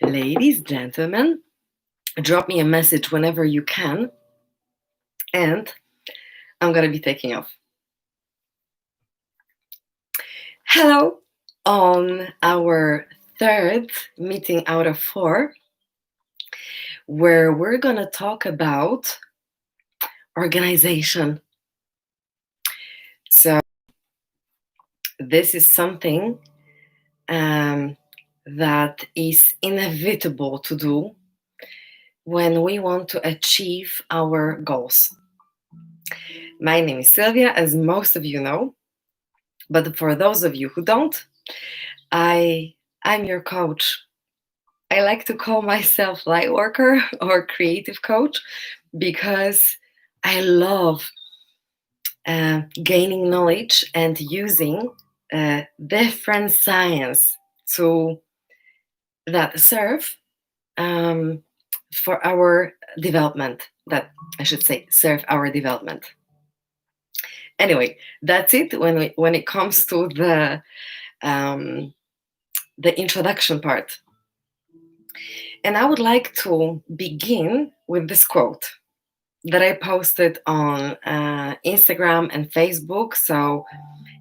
Ladies, gentlemen, drop me a message whenever you can, and I'm gonna be taking off. Hello, on our third meeting out of 4, where we're gonna talk about organization. So, this is something that is inevitable to do when we want to achieve our goals. My name is Sylvia, as most of you know, but for those of you who don't, I'm your coach. I like to call myself light worker or creative coach because I love gaining knowledge and using different science that serve for our development. That I should say, serve our development. Anyway, that's it when it comes to the introduction part. And I would like to begin with this quote that I posted on Instagram and Facebook. So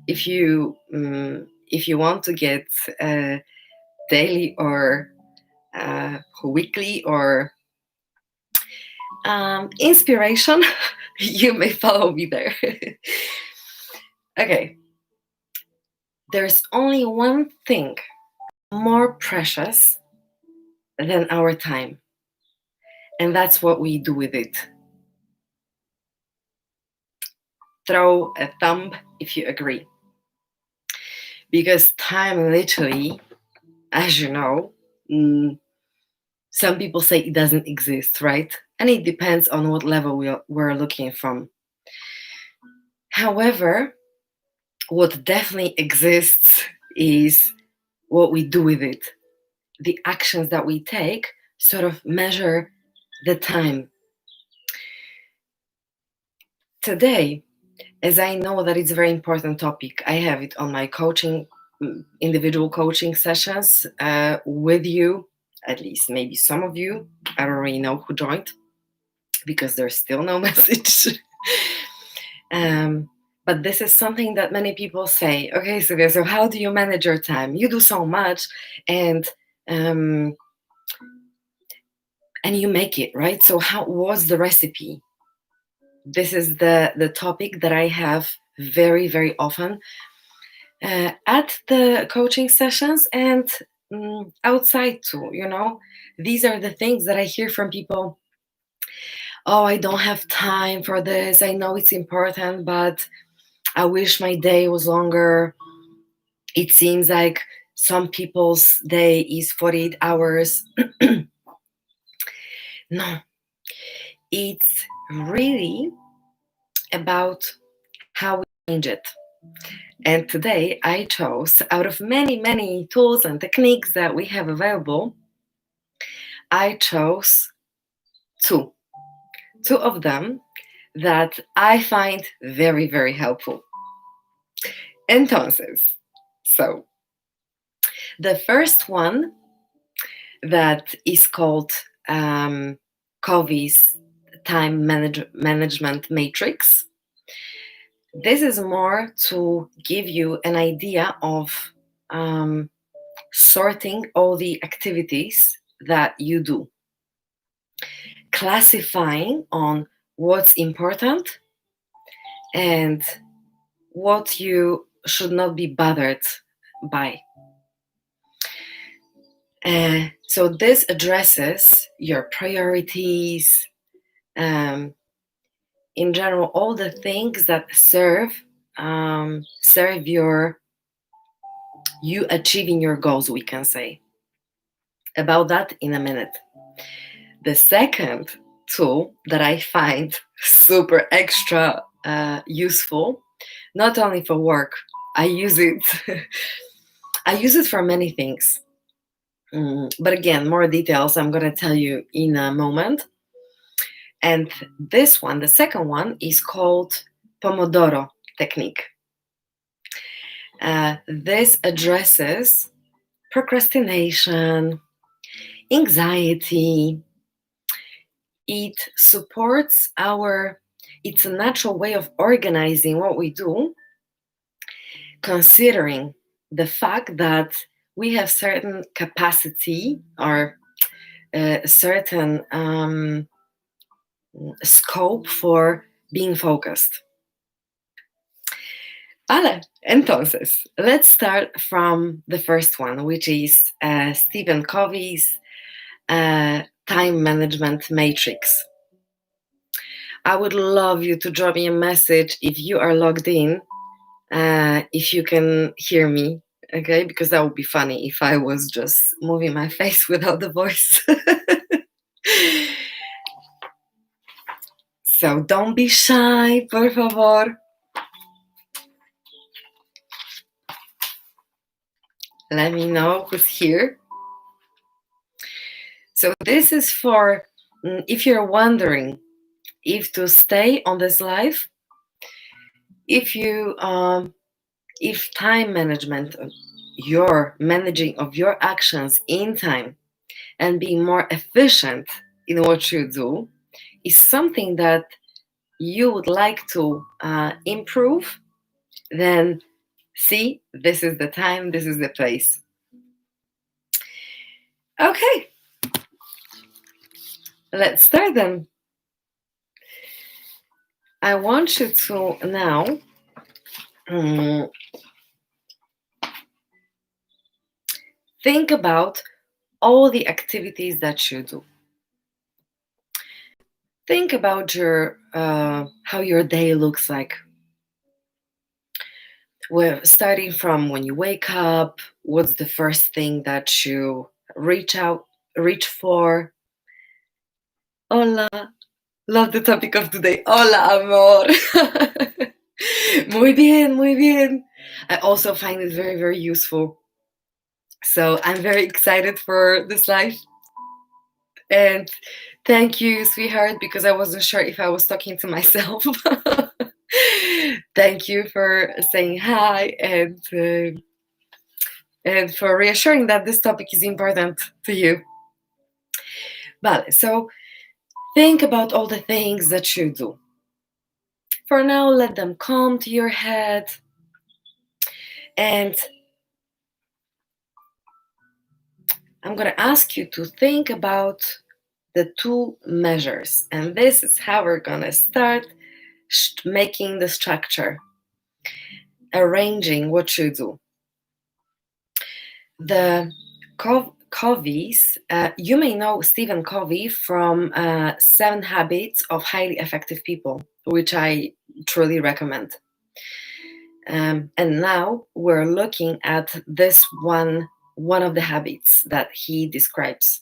if you want to get daily or weekly or inspiration, you may follow me there. Okay. There's only one thing more precious than our time, and that's what we do with it. Throw a thumb if you agree. Because time literally, as you know, some people say it doesn't exist, right? And it depends on what level we're looking from. However, what definitely exists is what we do with it. The actions that we take sort of measure the time. Today, as I know that it's a very important topic, I have it on my coaching, individual coaching sessions with you, at least maybe some of you. I don't really know who joined because there's still no message. But this is something that many people say, okay, Sylvia, so how do you manage your time? You do so much and you make it, right? So what's the recipe? This is the topic that I have very, very often at the coaching sessions and outside too, These are the things that I hear from people. Oh, I don't have time for this. I know it's important, but I wish my day was longer. It seems like some people's day is 48 hours. No, it's really about how we change it. And today I chose, out of many, many tools and techniques that we have available, I chose two of them that I find very, very helpful. Entonces, so the first one that is called Covey's time management matrix. This is more to give you an idea of sorting all the activities that you do, classifying on what's important and what you should not be bothered by. So this addresses your priorities, in general, all the things that serve you achieving your goals, we can say. About that in a minute. The second tool that I find super extra useful, not only for work, I use it for many things. But again, more details I'm going to tell you in a moment. And this one, the second one, is called Pomodoro technique. This addresses procrastination, anxiety. It supports it's a natural way of organizing what we do, considering the fact that we have certain capacity or a certain scope for being focused. Vale, entonces, let's start from the first one, which is Stephen Covey's time management matrix. I would love you to drop me a message if you are logged in, if you can hear me, okay? Because that would be funny if I was just moving my face without the voice. So don't be shy, por favor. Let me know who's here. So this is for if you're wondering if to stay on this life, if time management, your managing of your actions in time and being more efficient in what you do is something that you would like to improve, then see, this is the time, this is the place. Okay, let's start then. I want you to now think about all the activities that you do. Think about how your day looks like. Well, starting from when you wake up, what's the first thing that you reach for? Hola, love the topic of today. Hola, amor. Muy bien, muy bien. I also find it very, very useful. So I'm very excited for this live. And thank you, sweetheart, because I wasn't sure if I was talking to myself. Thank you for saying hi and for reassuring that this topic is important to you. But so think about all the things that you do. For now, let them come to your head, and I'm going to ask you to think about the two measures, and this is how we're going to start making the structure, arranging what you do. The Covey's, you may know Stephen Covey from 7 Habits of Highly Effective People, which I truly recommend. And now we're looking at this one of the habits that he describes,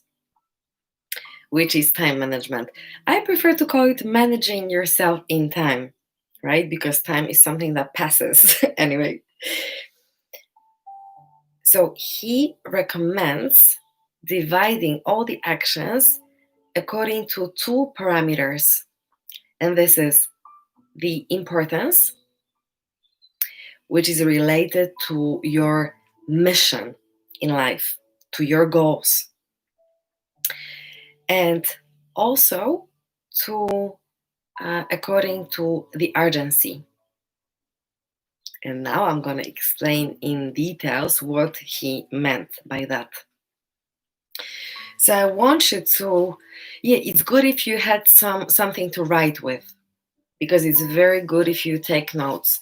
which is time management. I prefer to call it managing yourself in time, right? Because time is something that passes anyway. So he recommends dividing all the actions according to 2 parameters. And this is the importance, which is related to your mission in life, to your goals. And also according to the urgency. And now I'm going to explain in details what he meant by that. So I want you to, it's good if you had something to write with, because it's very good if you take notes.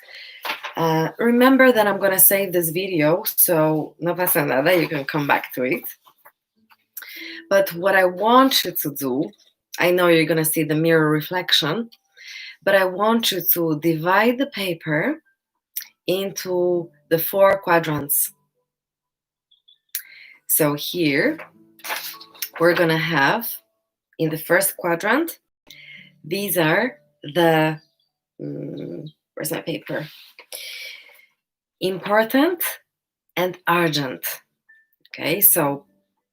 Remember that I'm going to save this video, so no pasa nada, you can come back to it. But what I want you to do, I know you're going to see the mirror reflection, but I want you to divide the paper into the 4 quadrants. So here, we're going to have, in the first quadrant, these are the, where's my paper? Important and urgent. Okay, so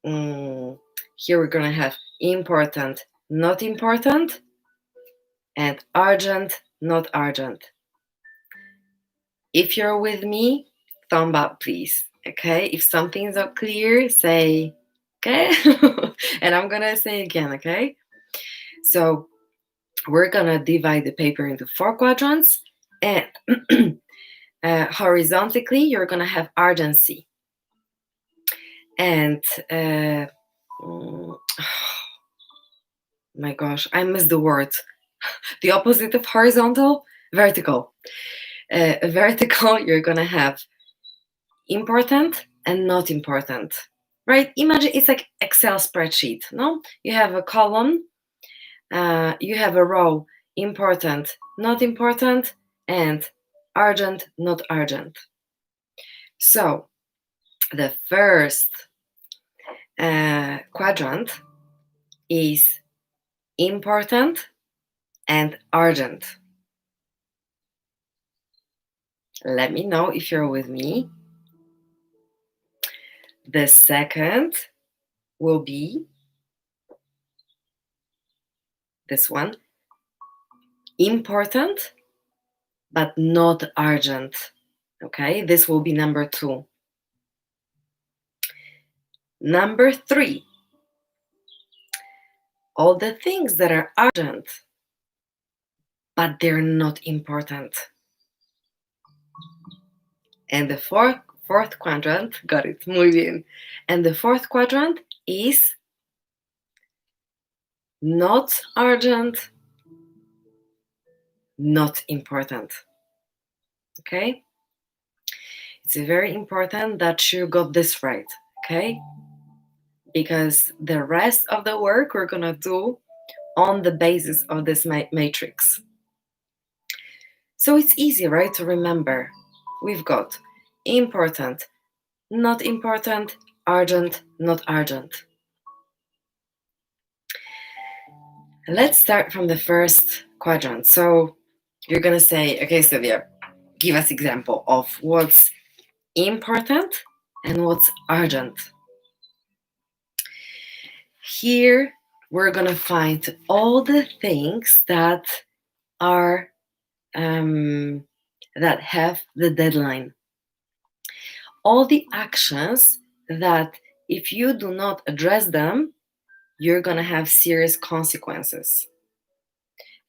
here we're going to have important, not important, and urgent, not urgent. If you're with me, thumb up, please. Okay, if something's not clear, say Okay? And I'm gonna say again, okay? So we're gonna divide the paper into 4 quadrants, and horizontally, you're gonna have urgency. And my gosh, I missed the word. The opposite of horizontal, vertical. Vertical, you're gonna have important and not important, right? Imagine it's like Excel spreadsheet, no? You have a column, you have a row, important, not important, and urgent, not urgent. So the first quadrant is important and urgent. Let me know if you're with me. The second will be this one, important but not urgent. Okay, this will be number 2. Number 3, all the things that are urgent but they're not important. And the fourth quadrant, got it, muy bien. And the fourth quadrant is not urgent, not important. Okay? It's very important that you got this right, okay? Because the rest of the work we're gonna do on the basis of this matrix. So it's easy, right, to remember. We've got important, not important, urgent, not urgent. Let's start from the first quadrant. So you're gonna say, okay, Sylvia, give us example of what's important and what's urgent. Here we're gonna find all the things that are that have the deadline. All the actions that if you do not address them, you're gonna have serious consequences.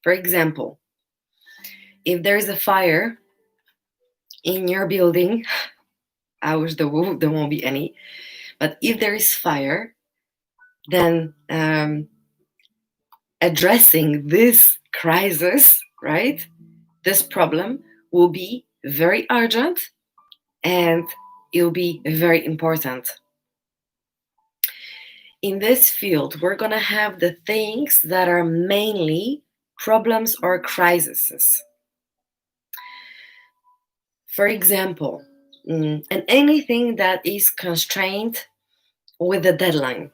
For example, if there's a fire in your building, I wish there won't be any, but if there is fire, then addressing this crisis, right, this problem will be very urgent and it'll be very important. In this field, we're gonna have the things that are mainly problems or crises. For example, and anything that is constrained with a deadline.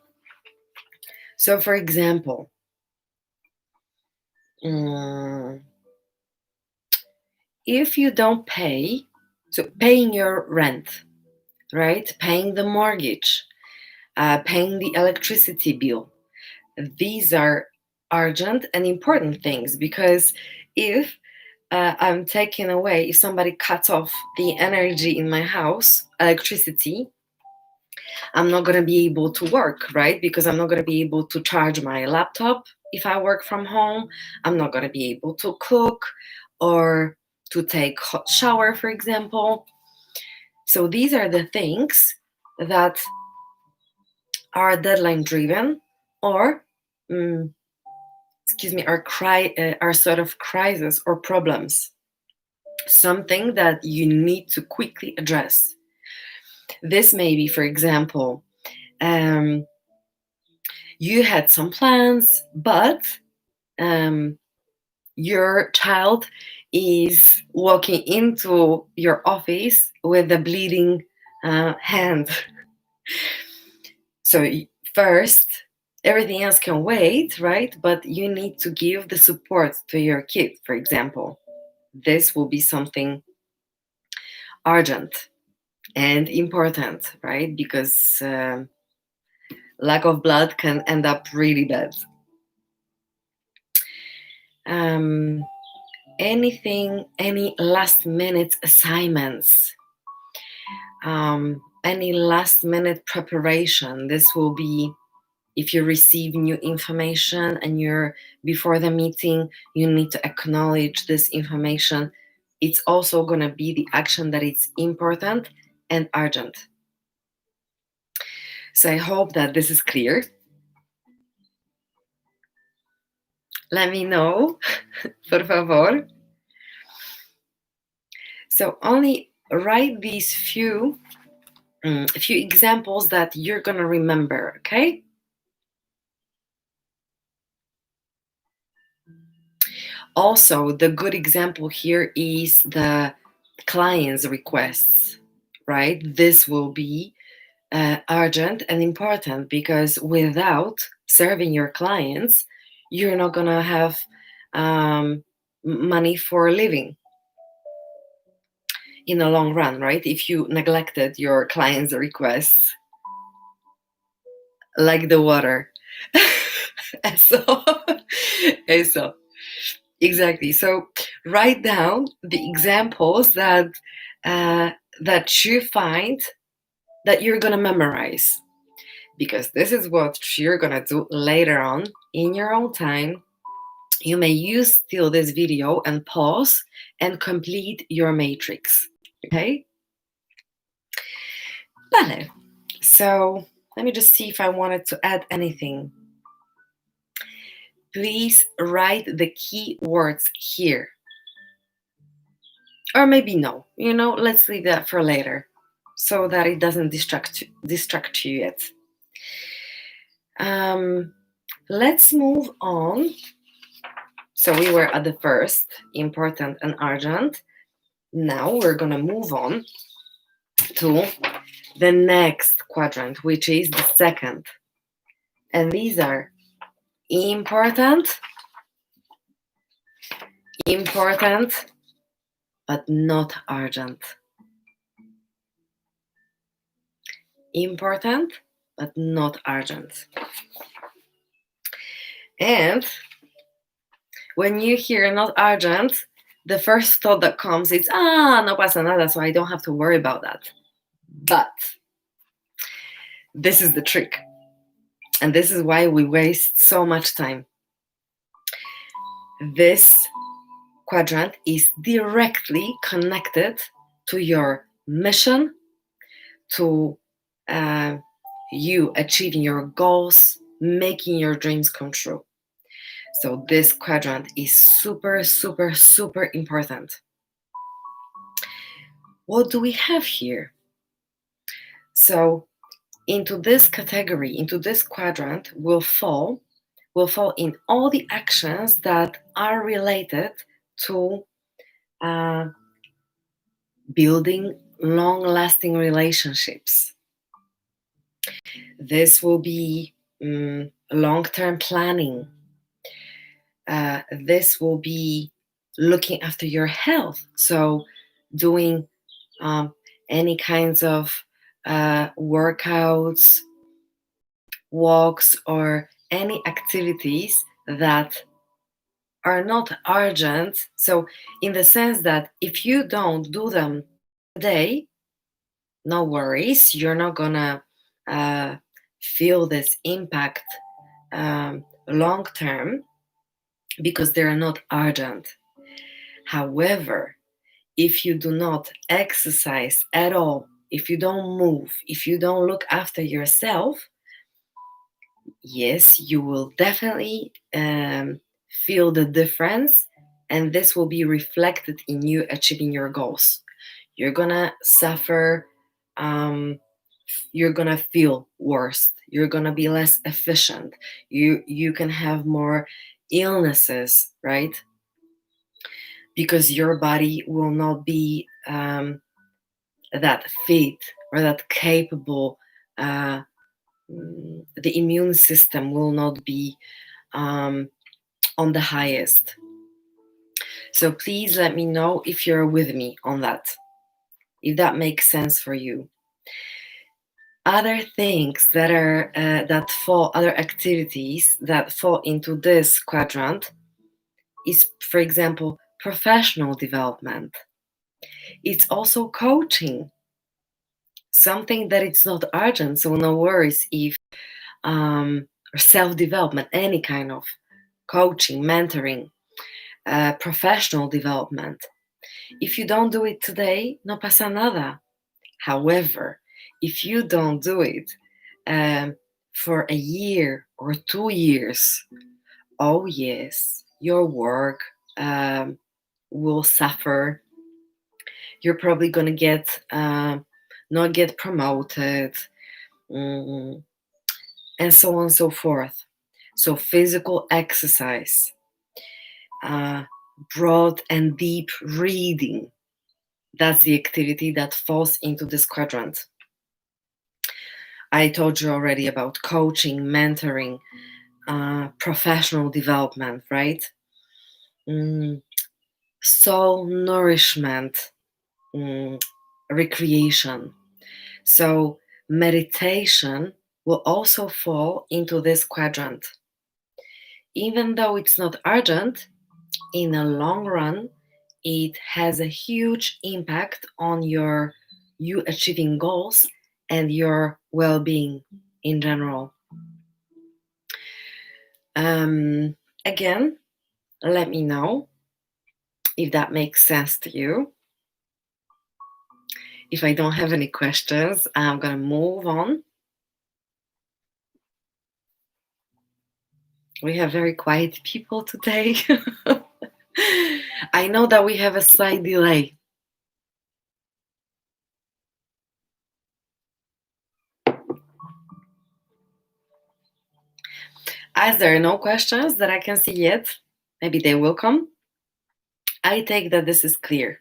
So for example, if you don't pay, so paying your rent, right? Paying the mortgage, paying the electricity bill. These are urgent and important things because if I'm taking away, if somebody cuts off the energy in my house, electricity, I'm not going to be able to work, right? Because I'm not going to be able to charge my laptop if I work from home. I'm not going to be able to cook or to take hot shower, for example. So these are the things that are deadline driven or are sort of crisis or problems, something that you need to quickly address. This may be, for example, you had some plans, but your child is walking into your office with a bleeding hand. So first, everything else can wait, right? But you need to give the support to your kid, for example. This will be something urgent and important, right? Because lack of blood can end up really bad. Any last minute assignments. any last minute preparation. This will be if you receive new information and you're before the meeting, you need to acknowledge this information. It's also going to be the action that it's important and urgent. So I hope that this is clear. Let me know, por favor. So only write these few examples that you're going to remember, okay? Also, the good example here is the client's requests, right? This will be urgent and important because without serving your clients, you're not going to have money for living in the long run, right? If you neglected your clients' requests, like the water. so, so, exactly. So write down the examples that you find that you're gonna memorize, because this is what you're gonna do later on in your own time. You may use still this video and pause and complete your matrix. Okay? Vale. So let me just see if I wanted to add anything. Please write the key words here. Or maybe no. Let's leave that for later so that it doesn't distract you yet. Let's move on. So we were at the first, important and urgent. Now we're going to move on to the next quadrant, which is the second. And these are important, but not urgent. Important, but not urgent. And when you hear not urgent, the first thought that comes is, no pasa nada, so I don't have to worry about that. But this is the trick. And this is why we waste so much time. This quadrant is directly connected to your mission, to you achieving your goals, making your dreams come true. So this quadrant is super, super, super important. What do we have here? So into this category, into this quadrant will fall in all the actions that are related to building long-lasting relationships. This will be long-term planning. This will be looking after your health. So doing any kinds of workouts, walks, or any activities that are not urgent. So in the sense that if you don't do them today, no worries, you're not gonna feel this impact long term because they're not urgent. However, if you do not exercise at all, if you don't move, if you don't look after yourself, yes, you will definitely feel the difference, and this will be reflected in you achieving your goals. You're gonna suffer, you're gonna feel worse, you're gonna be less efficient, you can have more illnesses, right? Because your body will not be that fit or that capable. The immune system will not be on the highest. So please let me know if you're with me on that, if that makes sense for you. Other things that are other activities that fall into this quadrant is, for example, professional development. It's also coaching. something that it's not urgent. So no worries if self-development, any kind of coaching, mentoring, professional development. If you don't do it today, no pasa nada. However, if you don't do it for a year or 2 years, oh yes, your work will suffer. You're probably gonna get not get promoted, mm, and so on and so forth. So physical exercise, broad and deep reading, that's the activity that falls into this quadrant. I told you already about coaching, mentoring, professional development, right? Soul nourishment, recreation. So meditation will also fall into this quadrant. Even though it's not urgent, in the long run, it has a huge impact on you achieving goals and your well-being in general. Again, let me know if that makes sense to you. If I don't have any questions, I'm gonna move on. We have very quiet people today. I know that we have a slight delay. As there are no questions that I can see yet, maybe they will come. I take that this is clear.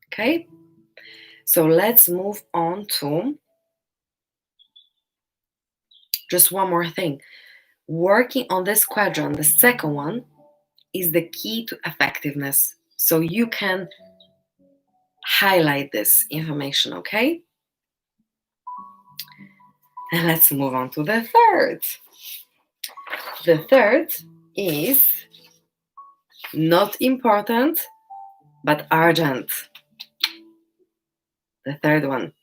Okay? So let's move on to just one more thing. Working on this quadrant, the second one, is the key to effectiveness. So you can highlight this information, okay? And let's move on to the third. The third is not important, but urgent. The third one.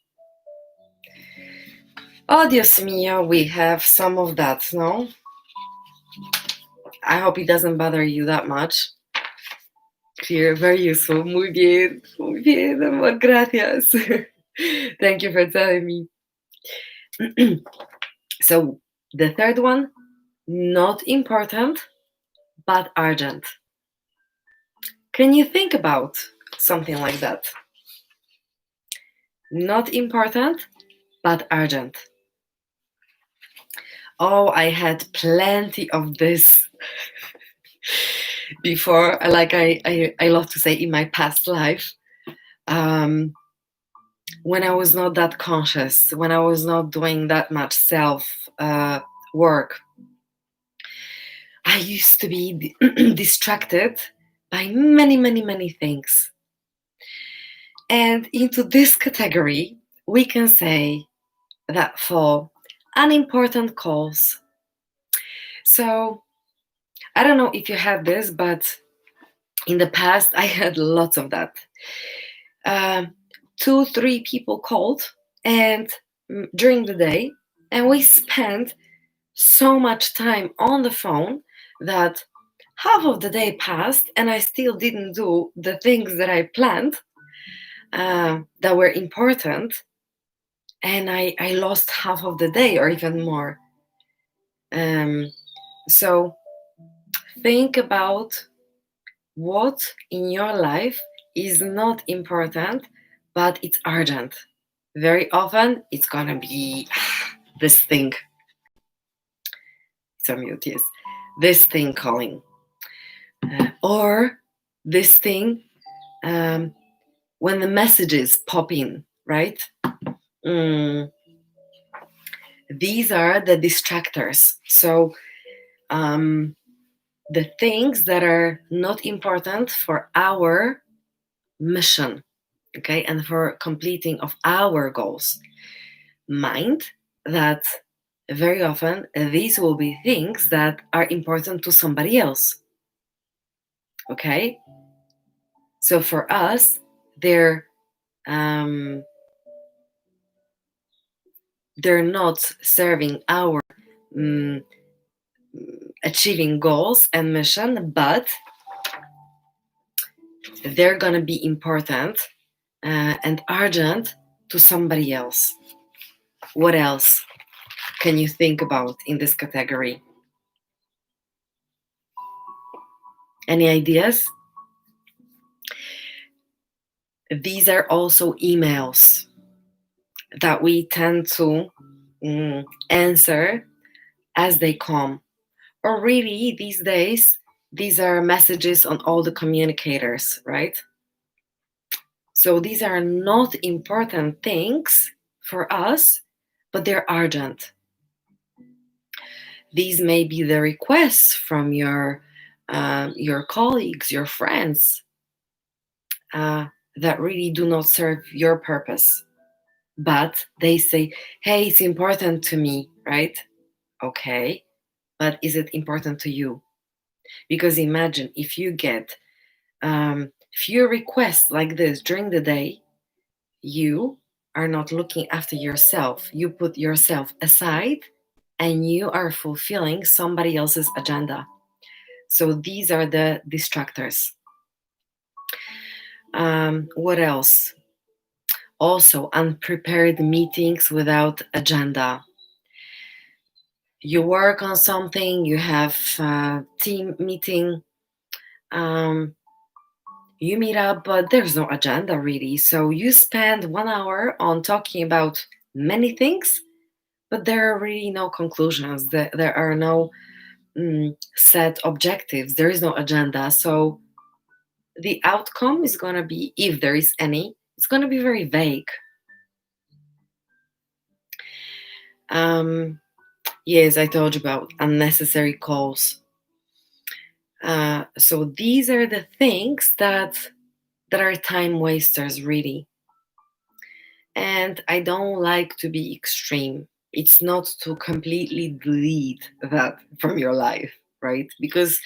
Oh, Dios mío, we have some of that, no? I hope it doesn't bother you that much. Clear, very useful. Muy bien, amor, gracias. Thank you for telling me. So, the third one, not important, but urgent. Can you think about something like that? Not important, but urgent. Oh, I had plenty of this before, like I love to say, in my past life. When I was not that conscious, when I was not doing that much self work, I used to be distracted by many things. And into this category, we can say that fall unimportant calls. So I don't know if you had this, but in the past I had lots of that. 2-3 people called and during the day, and we spent so much time on the phone that half of the day passed and I still didn't do the things that I planned that were important, and I lost half of the day or even more. So think about what in your life is not important, but it's urgent. Very often it's gonna be this thing. It's a mute, yes. This thing calling. Or this thing when the messages pop in, right? These are the distractors. So the things that are not important for our mission, okay, and for completing of our goals. Mind that very often these will be things that are important to somebody else, okay? So for us, they're they're not serving our um, achieving goals and mission, but they're gonna be important and urgent to somebody else. What else can you think about in this category? Any ideas? These are also emails that we tend to answer as they come. Or really, these days, these are messages on all the communicators, right? So these are not important things for us, but they're urgent. These may be the requests from your colleagues, your friends, that really do not serve your purpose, but they say, "Hey, it's important to me," right? Okay, but is it important to you? Because imagine if you get few requests like this during the day, you are not looking after yourself. You put yourself aside and you are fulfilling somebody else's agenda. So these are the distractors. What else? Also, unprepared meetings without agenda. You work on something, you have a team meeting, you meet up, but there's no agenda really. So you spend 1 hour on talking about many things, but there are really no conclusions. There are no set objectives. There is no agenda. So the outcome is going to be, if there is any, it's going to be very vague. Yes, I told you about unnecessary calls. So these are the things that are time wasters, really. And I don't like to be extreme. It's not to completely delete that from your life, right? Because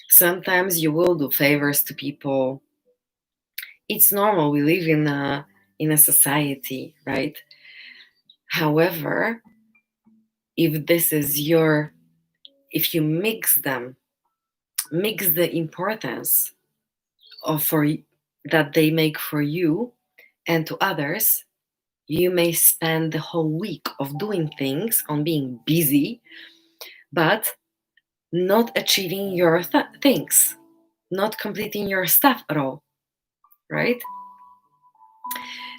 sometimes you will do favors to people. It's normal. We live in a society, right? However, if you mix them, mix the importance that they make for you and to others, you may spend the whole week of doing things, on being busy, but not achieving your things, not completing your stuff at all, right?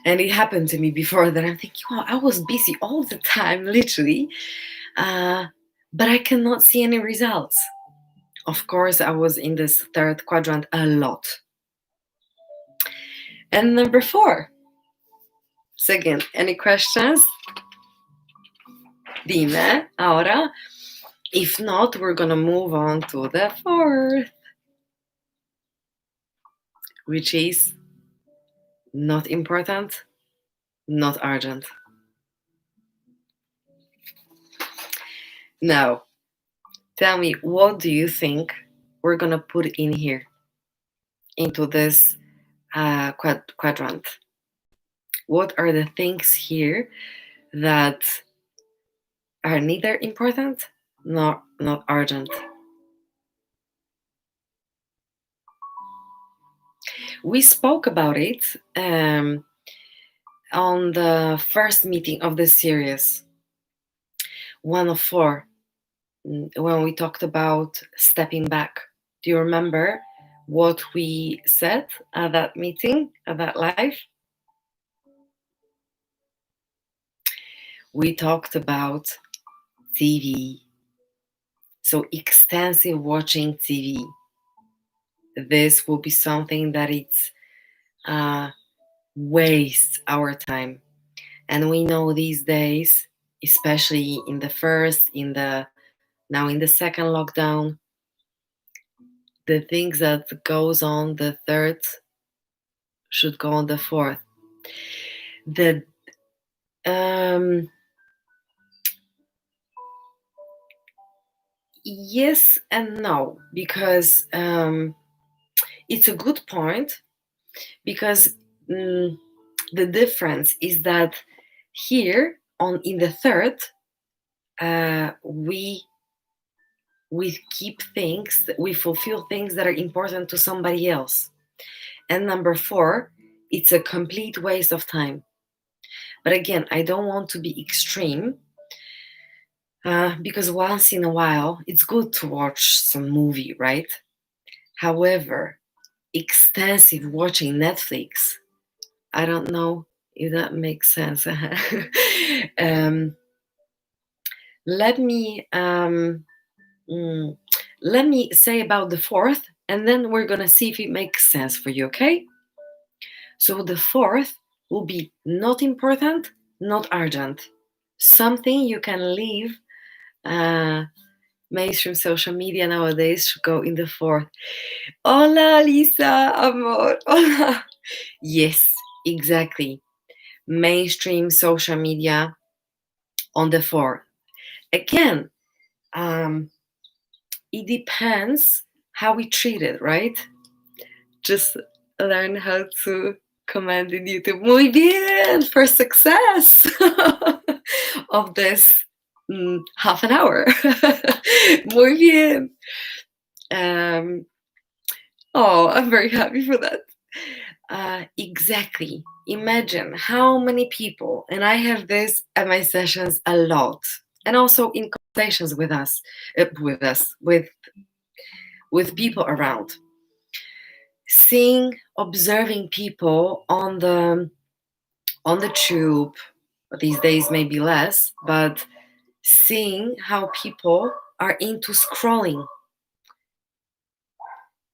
And it happened to me before that I'm thinking, wow, I was busy all the time, literally, but I cannot see any results. Of course, I was in this third quadrant a lot. And number 4. Second, any questions? Dime, ahora. If not, we're gonna move on to the 4th, which is not important, not urgent. Now, tell me, what do you think we're gonna put in here, into this quadrant? What are the things here that are neither important nor not urgent? We spoke about it on the first meeting of this series, 1 of 4, when we talked about stepping back. Do you remember what we said at that meeting, at that live? We talked about TV. So extensive watching TV. This will be something that it's wastes our time. And we know these days, especially in the first, now in the second lockdown, the things that goes on the third should go on the fourth. The yes and no, because it's a good point, because the difference is that here in the third, we keep things, we fulfill things that are important to somebody else. And number four, it's a complete waste of time. But again, I don't want to be extreme, because once in a while it's good to watch some movie, right? However, extensive watching Netflix, I don't know if that makes sense. Let me let me say about the fourth, and then we're gonna see if it makes sense for you, okay? So the fourth will be not important, not urgent. Something you can leave. Mainstream social media nowadays should go in the fourth. Hola, Lisa, amor. Hola. Yes, exactly. Mainstream social media on the fourth. Again, it depends how we treat it, right? Just learn how to command in YouTube. Muy bien, for success of this half an hour. Muy bien. Oh, I'm very happy for that. Exactly. Imagine how many people, and I have this at my sessions a lot, and also in conversations with people around. Observing people on the tube, these days maybe less, but seeing how people are into scrolling.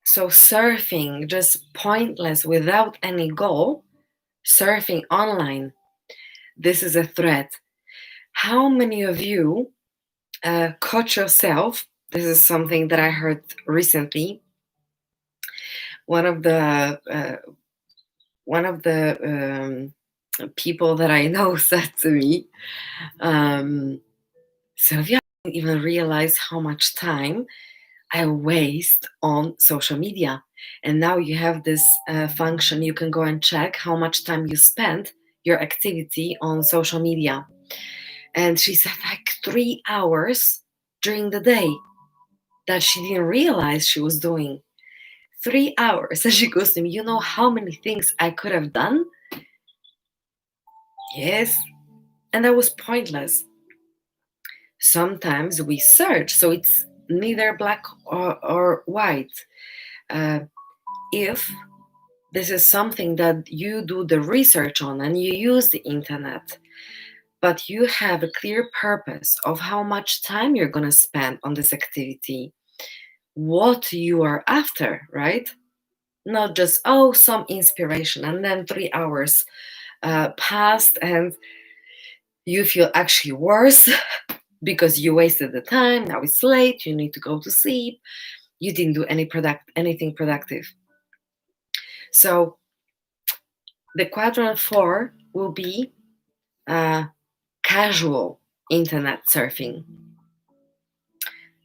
So surfing, just pointless, without any goal, surfing online. This is a threat. How many of you caught yourself? This is something that I heard recently. One of the people that I know said to me, Sylvia, I didn't even realize how much time I waste on social media. And now you have this function, you can go and check how much time you spend your activity on social media. And she said like 3 hours during the day that she didn't realize she was doing. 3 hours. And she goes to me, you know how many things I could have done? Yes. And that was pointless. Sometimes we search, so it's neither black or white. If this is something that you do the research on and you use the internet, but you have a clear purpose of how much time you're going to spend on this activity, what you are after, right? Not just, oh, some inspiration, and then 3 hours passed and you feel actually worse because you wasted the time. Now it's late, you need to go to sleep, you didn't do anything productive. So the quadrant 4 will be casual internet surfing,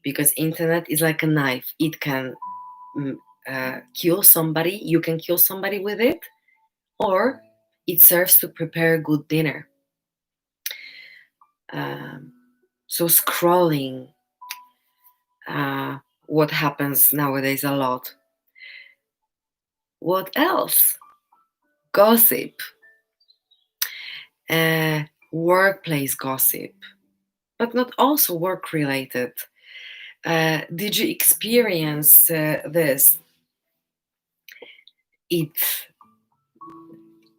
because internet is like a knife. It can kill somebody. You can kill somebody with it, or it serves to prepare a good dinner. So scrolling, what happens nowadays a lot. What else? Gossip, workplace gossip, but not also work related. Did you experience this? It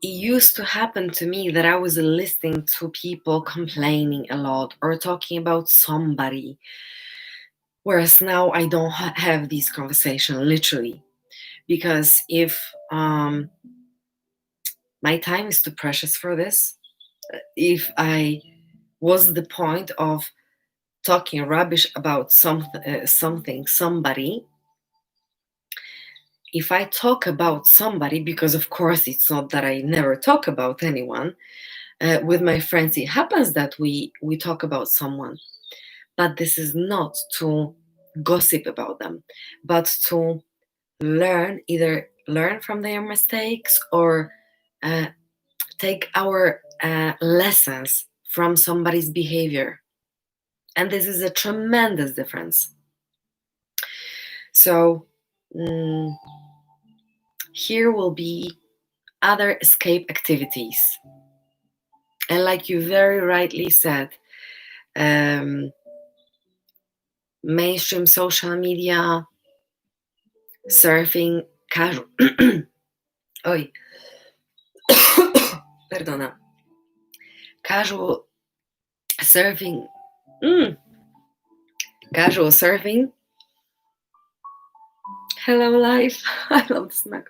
used to happen to me that I was listening to people complaining a lot or talking about somebody, whereas now I don't have these conversations, literally, because if my time is too precious for this, if I was the point of talking rubbish about something, somebody, if I talk about somebody, because of course it's not that I never talk about anyone, with my friends it happens that we talk about someone, but this is not to gossip about them, but to either learn from their mistakes or take our lessons from somebody's behavior. And this is a tremendous difference. So here will be other escape activities. And like you very rightly said, mainstream social media, surfing, casual. Oi. Perdona. Casual surfing. Casual surfing. Hello, life. I love the snack.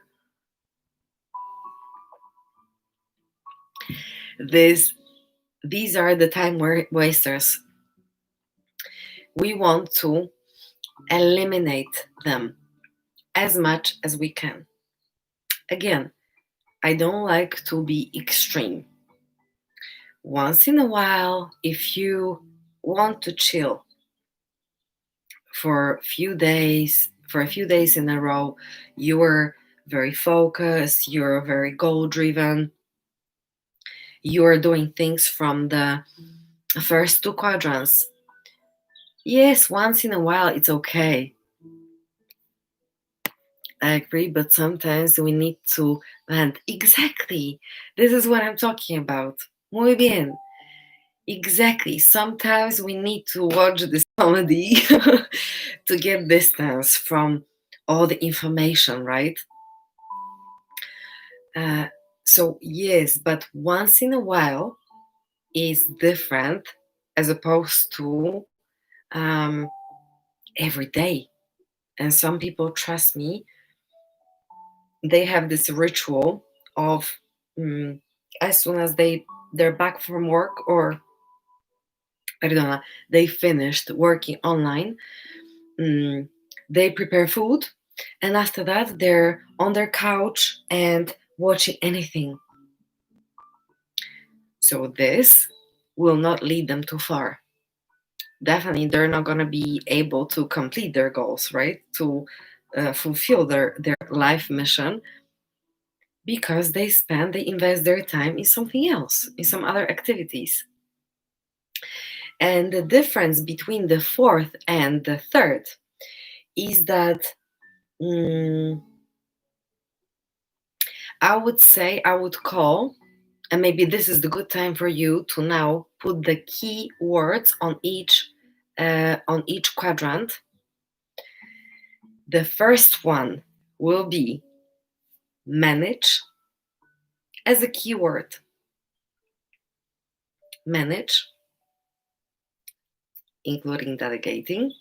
These are the time wasters. We want to eliminate them as much as we can. Again, I don't like to be extreme. Once in a while, if you want to chill for a few days in a row, you're very focused, you're very goal driven, you're doing things from the first two quadrants. Yes, once in a while it's okay. I agree, but sometimes we need to land. Exactly. This is what I'm talking about. Muy bien. Exactly. Sometimes we need to watch this comedy to get distance from all the information, right? So, yes, but once in a while is different as opposed to every day. And some people, trust me, they have this ritual of as soon as they're back from work, or I don't know, they finished working online, they prepare food, and after that they're on their couch and watching anything. So this will not lead them too far. Definitely they're not going to be able to complete their goals, right? To fulfill their life mission, because they invest their time in something else, in some other activities. And the difference between the fourth and the third is that I would call, and maybe this is the good time for you to now put the key words on each quadrant. The first one will be manage as a keyword. Manage, including delegating.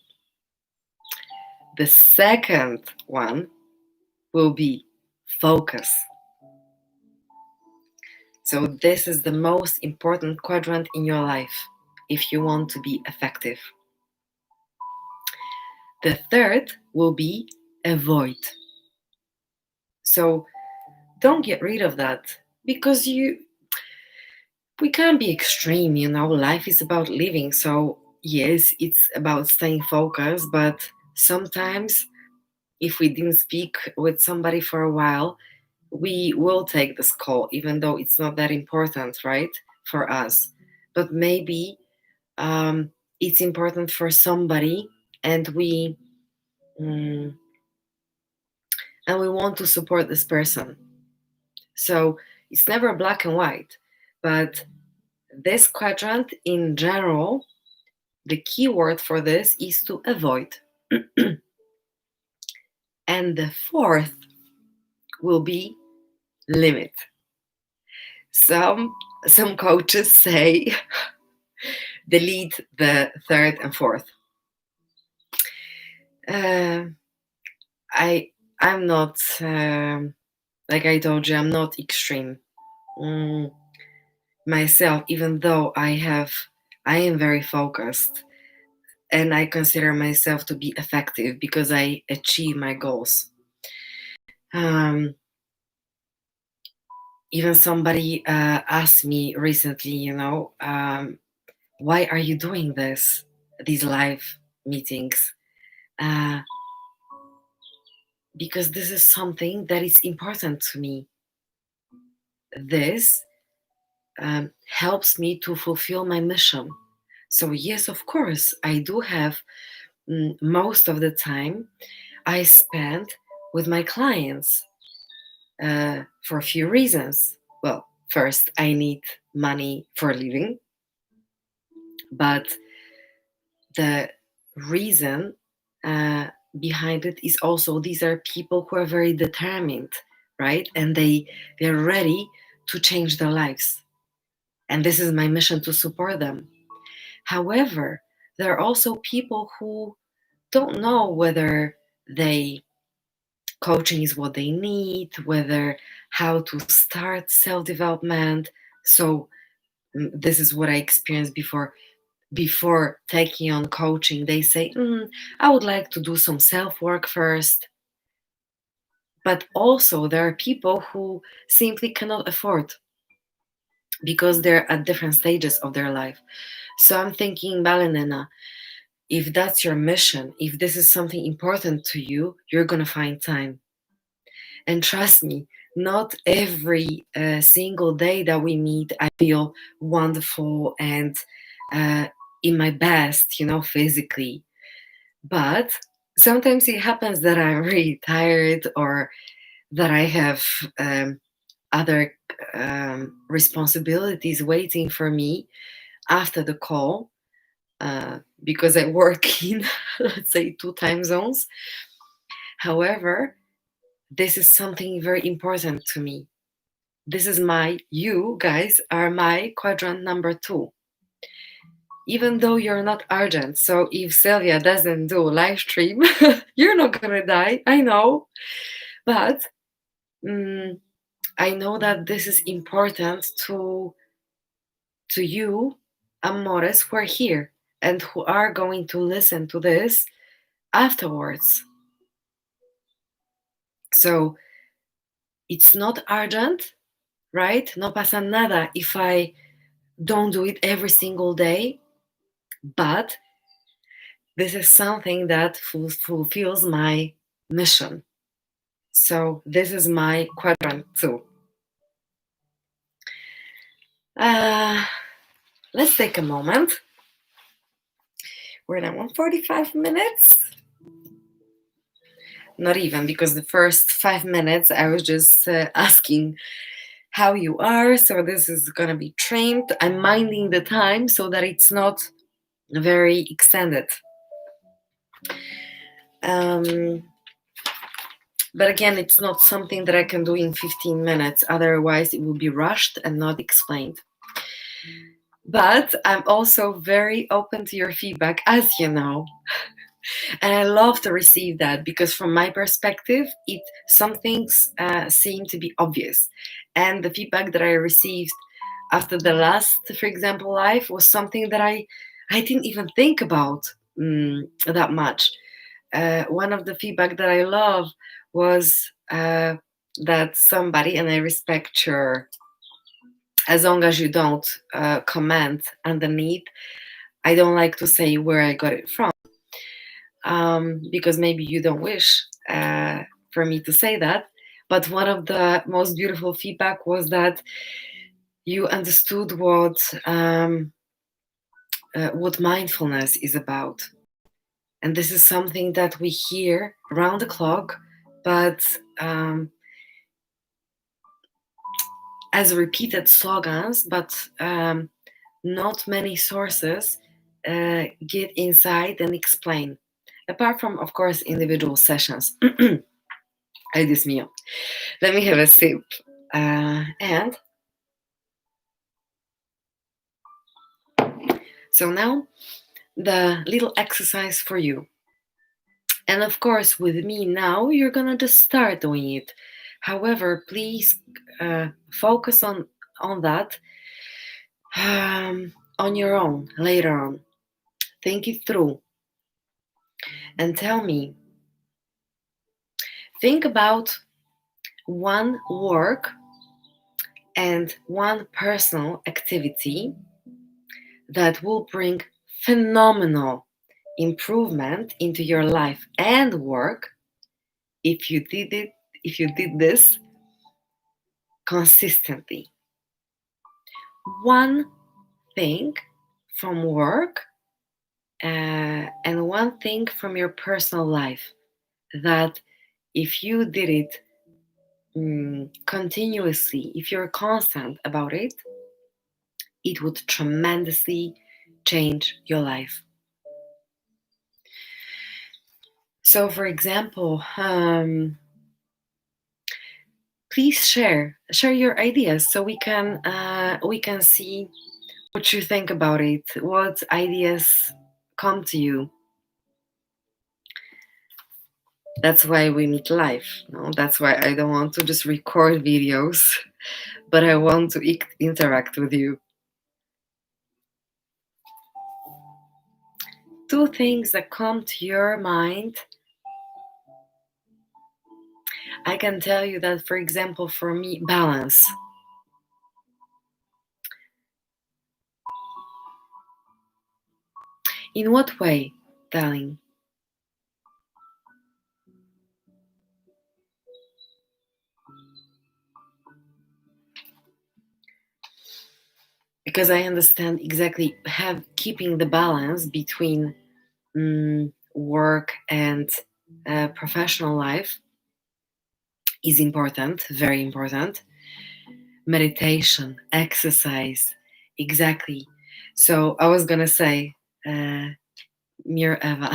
The second one will be focus. So this is the most important quadrant in your life if you want to be effective. The third will be avoid. So don't get rid of that, because we can't be extreme, life is about living. So yes, it's about staying focused, but sometimes if we didn't speak with somebody for a while, we will take this call, even though it's not that important, right, for us. But maybe it's important for somebody, and we want to support this person. So it's never black and white, but this quadrant in general, the key word for this is to avoid. And the fourth will be limit. Some coaches say delete the third and fourth. I'm not, like I told you, I'm not extreme myself, even though I am very focused, and I consider myself to be effective because I achieve my goals. Even somebody asked me recently, why are you doing these live meetings? Because this is something that is important to me. This helps me to fulfill my mission. So yes, of course, I do have most of the time I spend with my clients for a few reasons. Well, first, I need money for a living, but the reason behind it is also these are people who are very determined, right? And they're ready to change their lives. And this is my mission to support them. However, there are also people who don't know whether they coaching is what they need, whether how to start self-development. So this is what I experienced before taking on coaching. They say, I would like to do some self-work first. But also there are people who simply cannot afford because they're at different stages of their life. So I'm thinking, Balenina, if that's your mission, if this is something important to you, you're going to find time. And trust me, not every single day that we meet, I feel wonderful and in my best, physically. But sometimes it happens that I'm really tired or that I have other responsibilities waiting for me after the call because I work in, let's say, 2 time zones. However, this is something very important to me. You guys are my quadrant number 2. Even though you're not urgent, so if Sylvia doesn't do live stream, you're not gonna die, I know. But I know that this is important to you, amores, who are here and who are going to listen to this afterwards. So it's not urgent, right? No pasa nada if I don't do it every single day, but this is something that fulfills my mission. So this is my quadrant 2. Let's take a moment. We're now on 45 minutes. Not even, because the first 5 minutes I was just asking how you are. So this is gonna be trained. I'm minding the time so that it's not very extended. But again, it's not something that I can do in 15 minutes. Otherwise, it will be rushed and not explained. But I'm also very open to your feedback, as you know. And I love to receive that because from my perspective, some things seem to be obvious. And the feedback that I received after the last, for example, live was something that I didn't even think about that much. One of the feedback that I love was that somebody, and I respect your, as long as you don't comment underneath, I don't like to say where I got it from. Because maybe you don't wish for me to say that. But one of the most beautiful feedback was that you understood what mindfulness is about. And this is something that we hear around the clock, but as repeated slogans, but not many sources get inside and explain. Apart from, of course, individual sessions. Ay, Dios mío. Let me have a sip. And so now the little exercise for you. And of course, with me now, you're gonna just start doing it. However, please focus on that on your own later on. Think it through and tell me. Think about one work and one personal activity that will bring phenomenal improvement into your life and work if you did this consistently. one thing from work and one thing from your personal life that if you did it continuously, if you're constant about it, it would tremendously change your life. So, for example, please share your ideas so we can see what you think about it, what ideas come to you. That's why we meet live. No? That's why I don't want to just record videos, but I want to interact with you. 2 things that come to your mind. I can tell you that, for example, for me, balance. In what way, darling? Because I understand exactly keeping the balance between work and professional life is important, very important. Meditation, exercise, exactly. So I was gonna say, Mir Eva,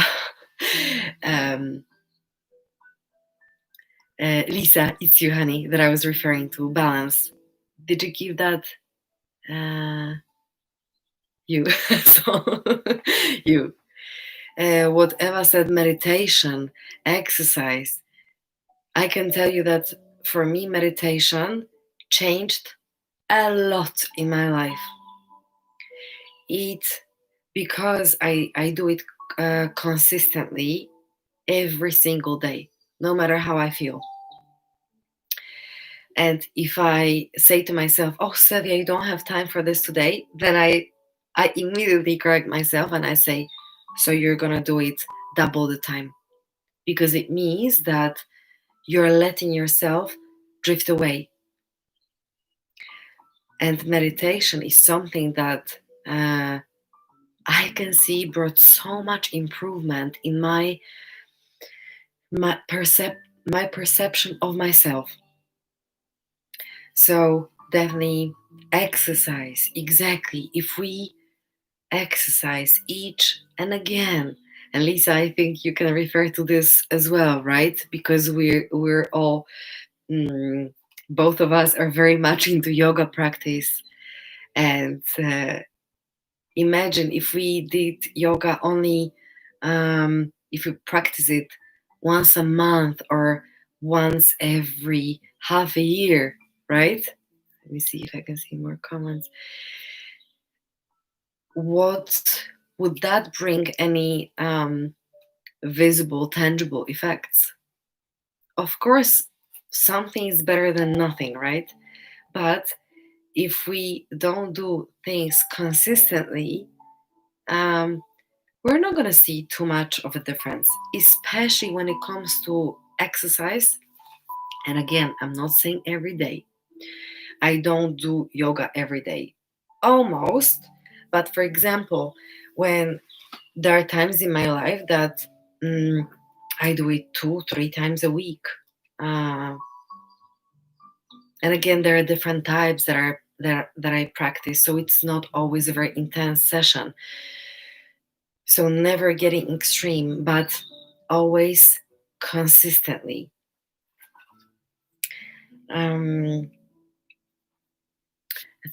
Lisa, it's you, honey, that I was referring to. Balance. Did you give that? You. So you. What Eva said, meditation, exercise. I can tell you that for me, meditation changed a lot in my life. Because I do it consistently every single day, no matter how I feel. And if I say to myself, oh, Sylvia, you don't have time for this today, then I immediately correct myself and I say, so you're going to do it double the time. Because it means that you're letting yourself drift away. And meditation is something that I can see brought so much improvement in my perception of myself. So definitely exercise. Exactly. If we exercise each and again, and Lisa, I think you can refer to this as well, right? Because we're all both of us are very much into yoga practice, and imagine if we did yoga only if we practice it once a month or once every half a year, right? Let me see if I can see more comments. What would that bring any visible, tangible effects? Of course, something is better than nothing, right? But if we don't do things consistently, we're not going to see too much of a difference, especially when it comes to exercise. And again, I'm not saying every day. I don't do yoga every day. Almost. But for example, when there are times in my life that I do it 2-3 times a week. And again, there are different types that I practice. So it's not always a very intense session. So never getting extreme, but always consistently.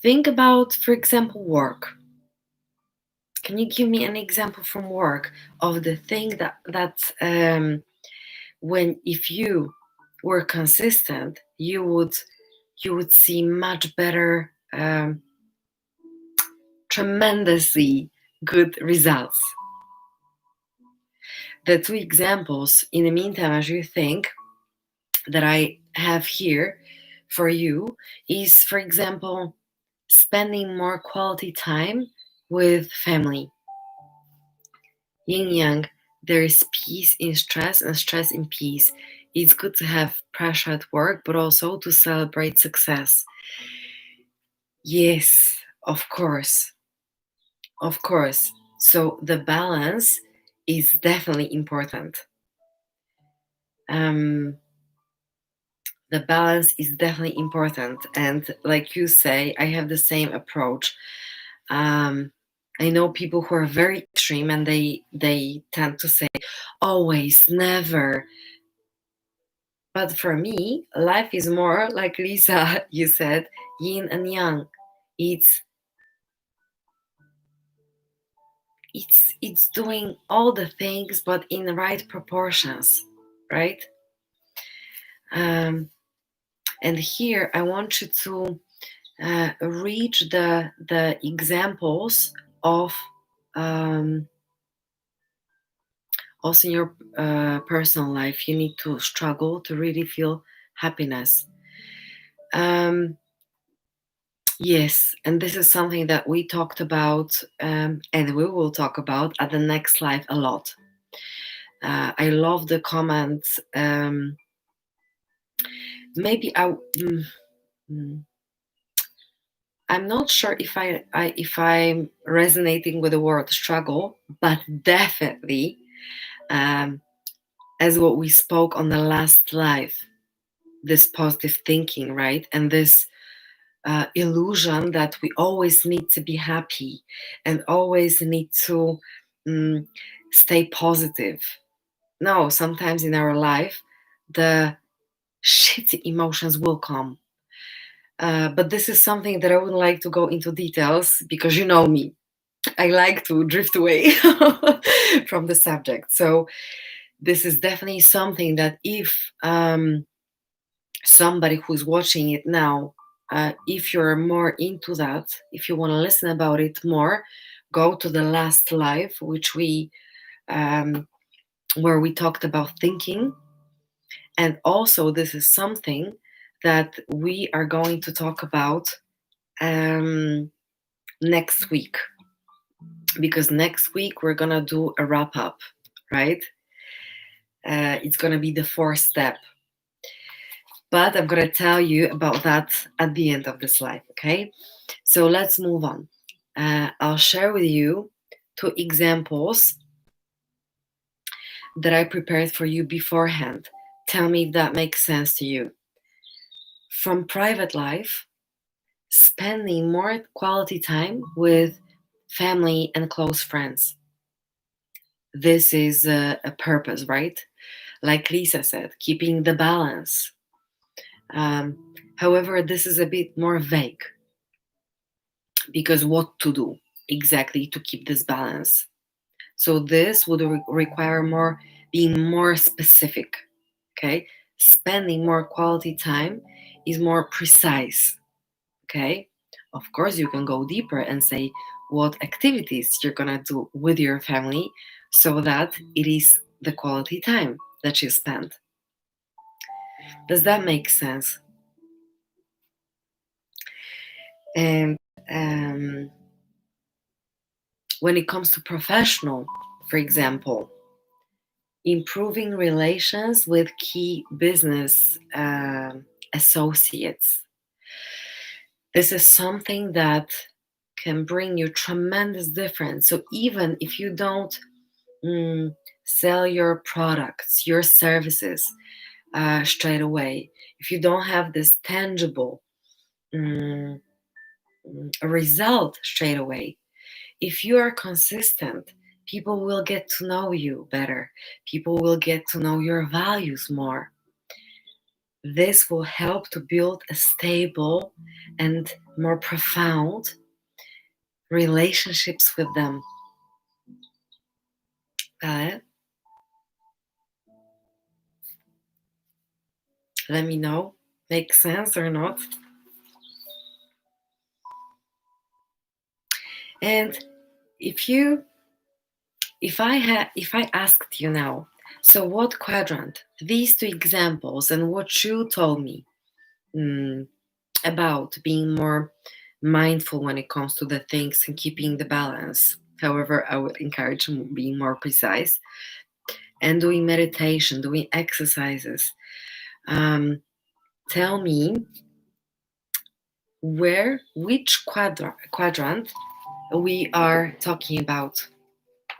Think about, for example, work. Can you give me an example from work of the thing that when if you were consistent, you would see much better, tremendously good results? The 2 examples in the meantime, as you think, that I have here for you is, for example, spending more quality time with family. Yin yang, there is peace in stress and stress in peace. It's good to have pressure at work, but also to celebrate success. Yes, Of course. Of course. So the balance is definitely important. Um, the balance is definitely important. And like you say, I have the same approach. Um, I know people who are very extreme and they tend to say always, never. But for me, life is more like Lisa, you said, yin and yang. It's it's doing all the things but in the right proportions, right? And here I want you to reach the examples of also in your personal life. You need to struggle to really feel happiness. Yes, and this is something that we talked about, and we will talk about at the next live a lot. I love the comments. Maybe mm, I'm not sure if I'm resonating with the word struggle, but definitely as what we spoke on the last live, this positive thinking, right, and this illusion that we always need to be happy and always need to stay positive. No, sometimes in our life, the shitty emotions will come. But this is something that I wouldn't like to go into details because you know me. I like to drift away from the subject. So this is definitely something that if somebody who's watching it now, if you're more into that, if you want to listen about it more, go to the last live, which we where we talked about thinking. And also, this is something that we are going to talk about next week, because next week we're gonna do a wrap up, right? It's gonna be the fourth step. But I'm gonna tell you about that at the end of this live, okay? So let's move on. I'll share with you two examples that I prepared for you beforehand. Tell me if that makes sense to you. From private life, spending more quality time with family and close friends. This is a purpose, right? Like Lisa said, keeping the balance. However, this is a bit more vague because what to do exactly to keep this balance? So this would require more being more specific. Okay, spending more quality time is more precise. Okay, of course you can go deeper and say what activities you're gonna do with your family so that it is the quality time that you spend. Does that make sense? And when it comes to professional, for example, improving relations with key business associates. This is something that can bring you tremendous difference. So even if you don't sell your products, your services straight away, if you don't have this tangible result straight away, if you are consistent, people will get to know you better. People will get to know your values more. This will help to build a stable and more profound relationships with them. Let me know. Makes sense or not? And if I asked you now, so what quadrant, these two examples and what you told me about being more mindful when it comes to the things and keeping the balance. However, I would encourage being more precise and doing meditation, doing exercises. Tell me which quadrant we are talking about,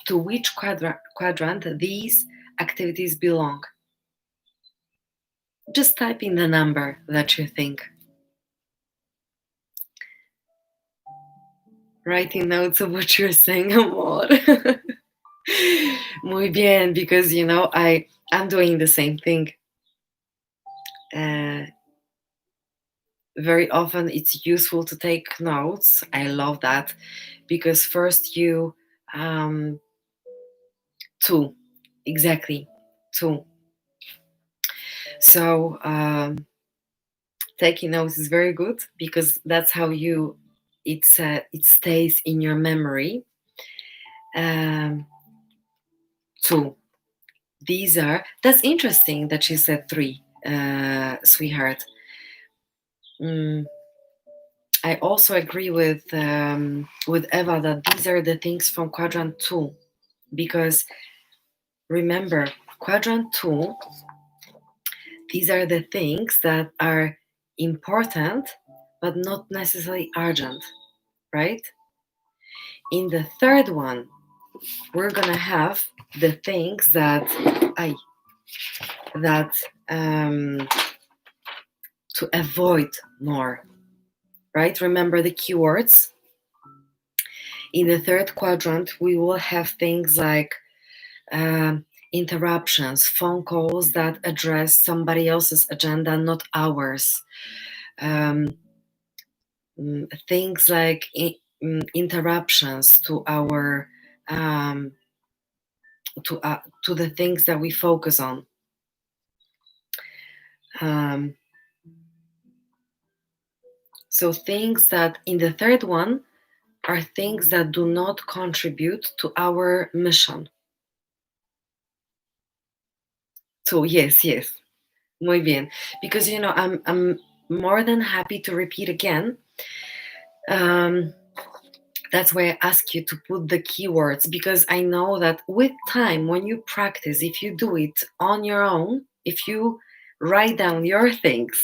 to which quadrant these activities belong. Just type in the number that you think. Writing notes of what you're saying, amor. Muy bien, because I'm doing the same thing. Very often it's useful to take notes. I love that, because first you two, exactly, two. So taking notes is very good, because that's how it stays in your memory. Two. That's interesting that she said three, sweetheart. I also agree with Eva that these are the things from quadrant 2, because remember, quadrant 2, these are the things that are important but not necessarily urgent, right? In the third one, we're gonna have the things that to avoid more, right? Remember the keywords. In the third quadrant, we will have things like interruptions, phone calls that address somebody else's agenda, not ours. Things like interruptions to our to the things that we focus on. So things that in the third one are things that do not contribute to our mission. So yes, muy bien. Because I'm more than happy to repeat again. That's why I ask you to put the keywords, because I know that with time, when you practice, if you do it on your own, if you write down your things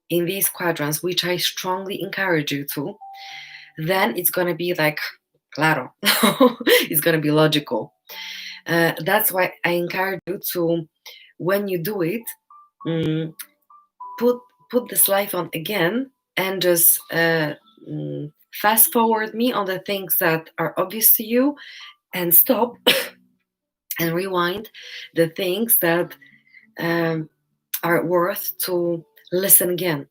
in these quadrants, which I strongly encourage you to, then it's going to be like, claro, it's going to be logical. That's why I encourage you to, when you do it, put the slide on again and just fast forward me on the things that are obvious to you, and stop and rewind the things that are worth to listen again.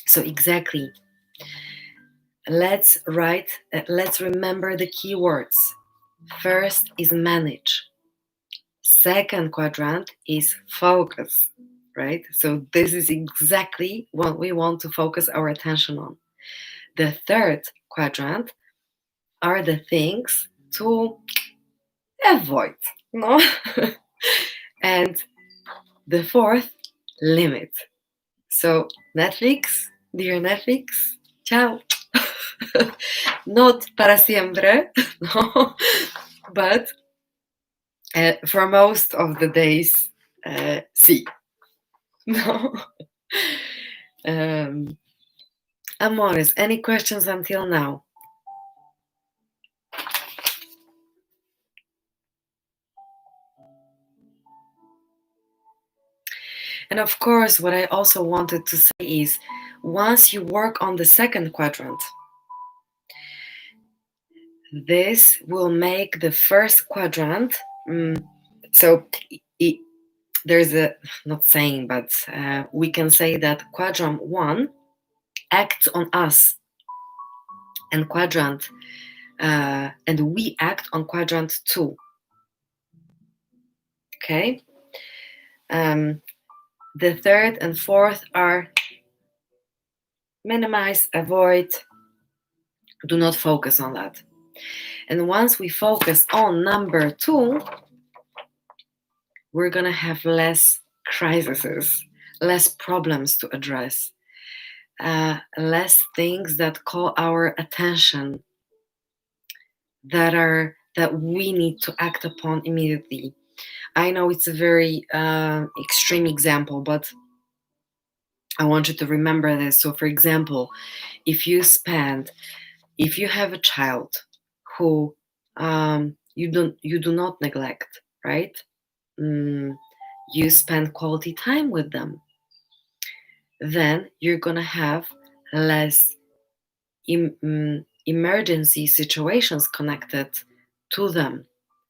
So exactly, let's remember the keywords. First is manage. Second quadrant is focus, right? So this is exactly what we want to focus our attention on. The third quadrant are the things to avoid, no? And the fourth, limit. So Netflix, dear Netflix, ciao. Not para siempre, no, but for most of the days, sí. No. Amores, any questions until now? And of course, what I also wanted to say is, once you work on the second quadrant, this will make the first quadrant, so there's a, not saying, but we can say that quadrant 1 acts on us, and we act on quadrant 2. Okay? The third and fourth are minimize, avoid, do not focus on that. And once we focus on number 2, we're gonna have less crises, less problems to address, less things that call our attention, that we need to act upon immediately. I know it's a very extreme example, but I want you to remember this. So, for example, if you have a child who you do not neglect, right? You spend quality time with them, then you're gonna have less emergency situations connected to them.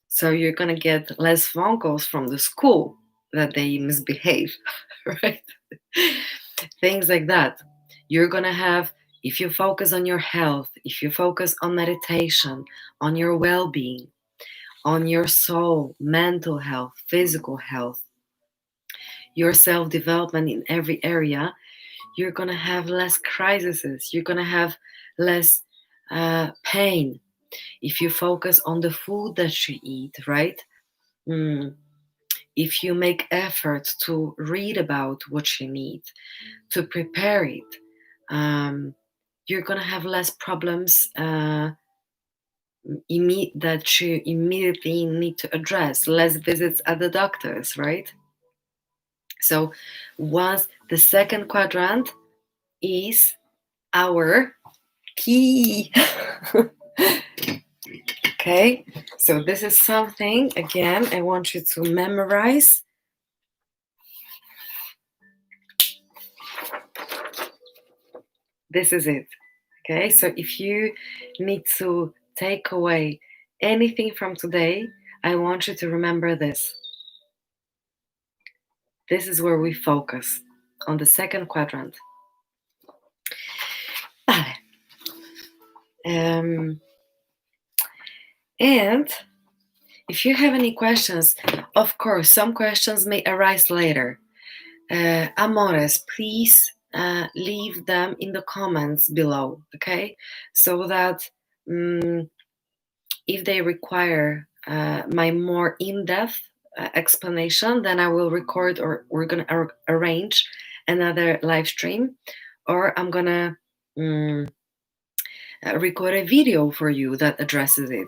So you're gonna get less phone calls from the school that they misbehave, right? Things like that. You're gonna have, if you focus on your health, if you focus on meditation, on your well-being, on your soul, mental health, physical health, your self-development in every area, you're gonna have less crises. You're gonna have less pain if you focus on the food that you eat, right? If you make effort to read about what you need, to prepare it, you're gonna have less problems that you immediately need to address, less visits at the doctors, right? So once the second quadrant is our key. Okay, so this is something, again, I want you to memorize. This is it. Okay, so if you need to take away anything from today, I want you to remember this. This is where we focus, on the second quadrant. Vale. And if you have any questions, of course, some questions may arise later. Amores, please leave them in the comments below, okay? So that if they require my more in-depth explanation, then I will record, or we're going to arrange another live stream, or I'm going to record a video for you that addresses it.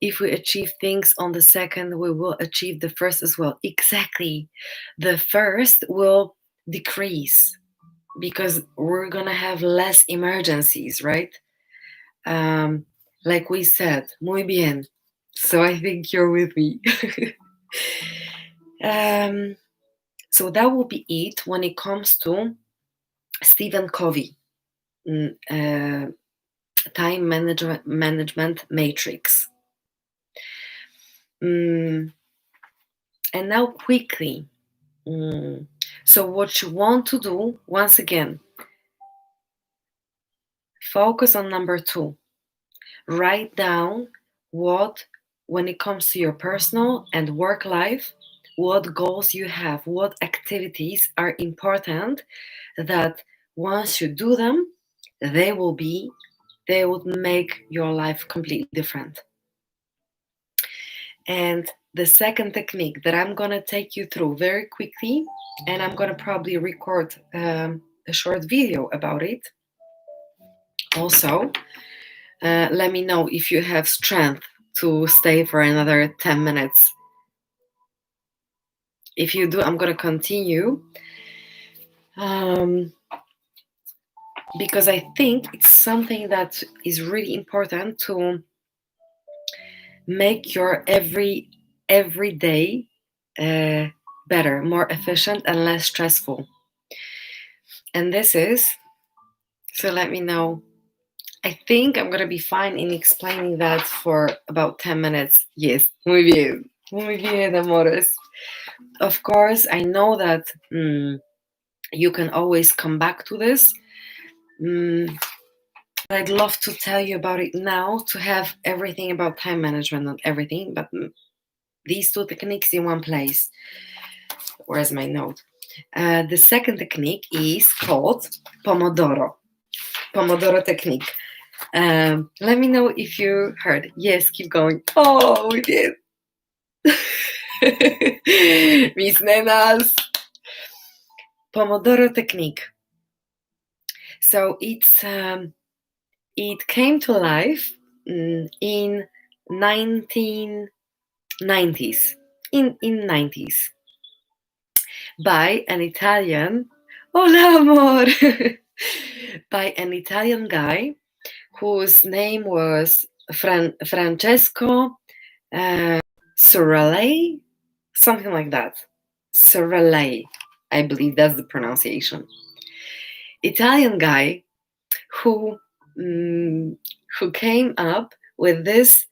If we achieve things on the second, we will achieve the first as well. Exactly. The first will decrease because we're going to have less emergencies, right? Like we said, muy bien. So I think you're with me. So that will be it when it comes to Stephen Covey, time management matrix. And now quickly. So what you want to do, once again, focus on number 2. Write down when it comes to your personal and work life, what goals you have, what activities are important, that once you do them, they would make your life completely different. And the second technique that I'm going to take you through very quickly, and I'm going to probably record a short video about it. Also, let me know if you have strength to stay for another 10 minutes. If you do, I'm going to continue because I think it's something that is really important to make your every day better, more efficient, and less stressful. And this is, so let me know. I think I'm going to be fine in explaining that for about 10 minutes. Yes, muy bien. Muy bien, amores. Of course, I know that you can always come back to this. I'd love to tell you about it now, to have everything about time management, not everything, but these 2 techniques in one place. Where's my note? The second technique is called Pomodoro technique. Let me know if you heard. Yes, keep going. Oh, we did. Mis nenas. Pomodoro technique. So it came to life in 1990s. In 90s by an Italian Hola, amor! By an Italian guy whose name was Francesco Sorelli, something like that. Sorelli, I believe that's the pronunciation. Italian guy who came up with this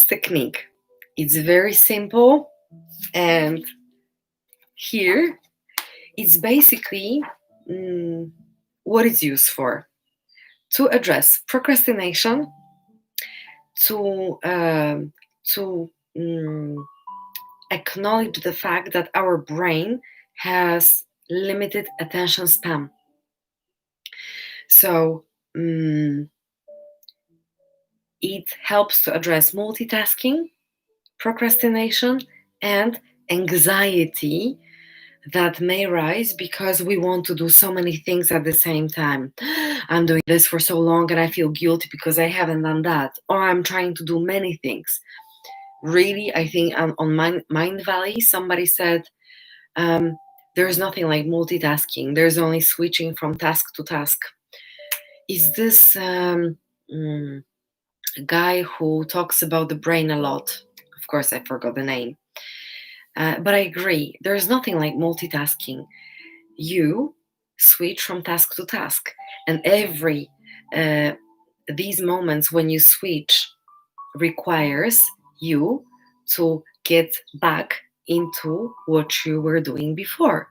technique. It's very simple, and here it's basically what it's used for: to address procrastination, to acknowledge the fact that our brain has limited attention span. So it helps to address multitasking, procrastination, and anxiety that may rise because we want to do so many things at the same time. I'm doing this for so long and I feel guilty because I haven't done that, or I'm trying to do many things. Really, I think on Mind Valley, somebody said there's nothing like multitasking. There's only switching from task to task. Is this guy who talks about the brain a lot? Of course, I forgot the name. But I agree, there's nothing like multitasking. You switch from task to task, and every these moments when you switch requires you to get back into what you were doing before.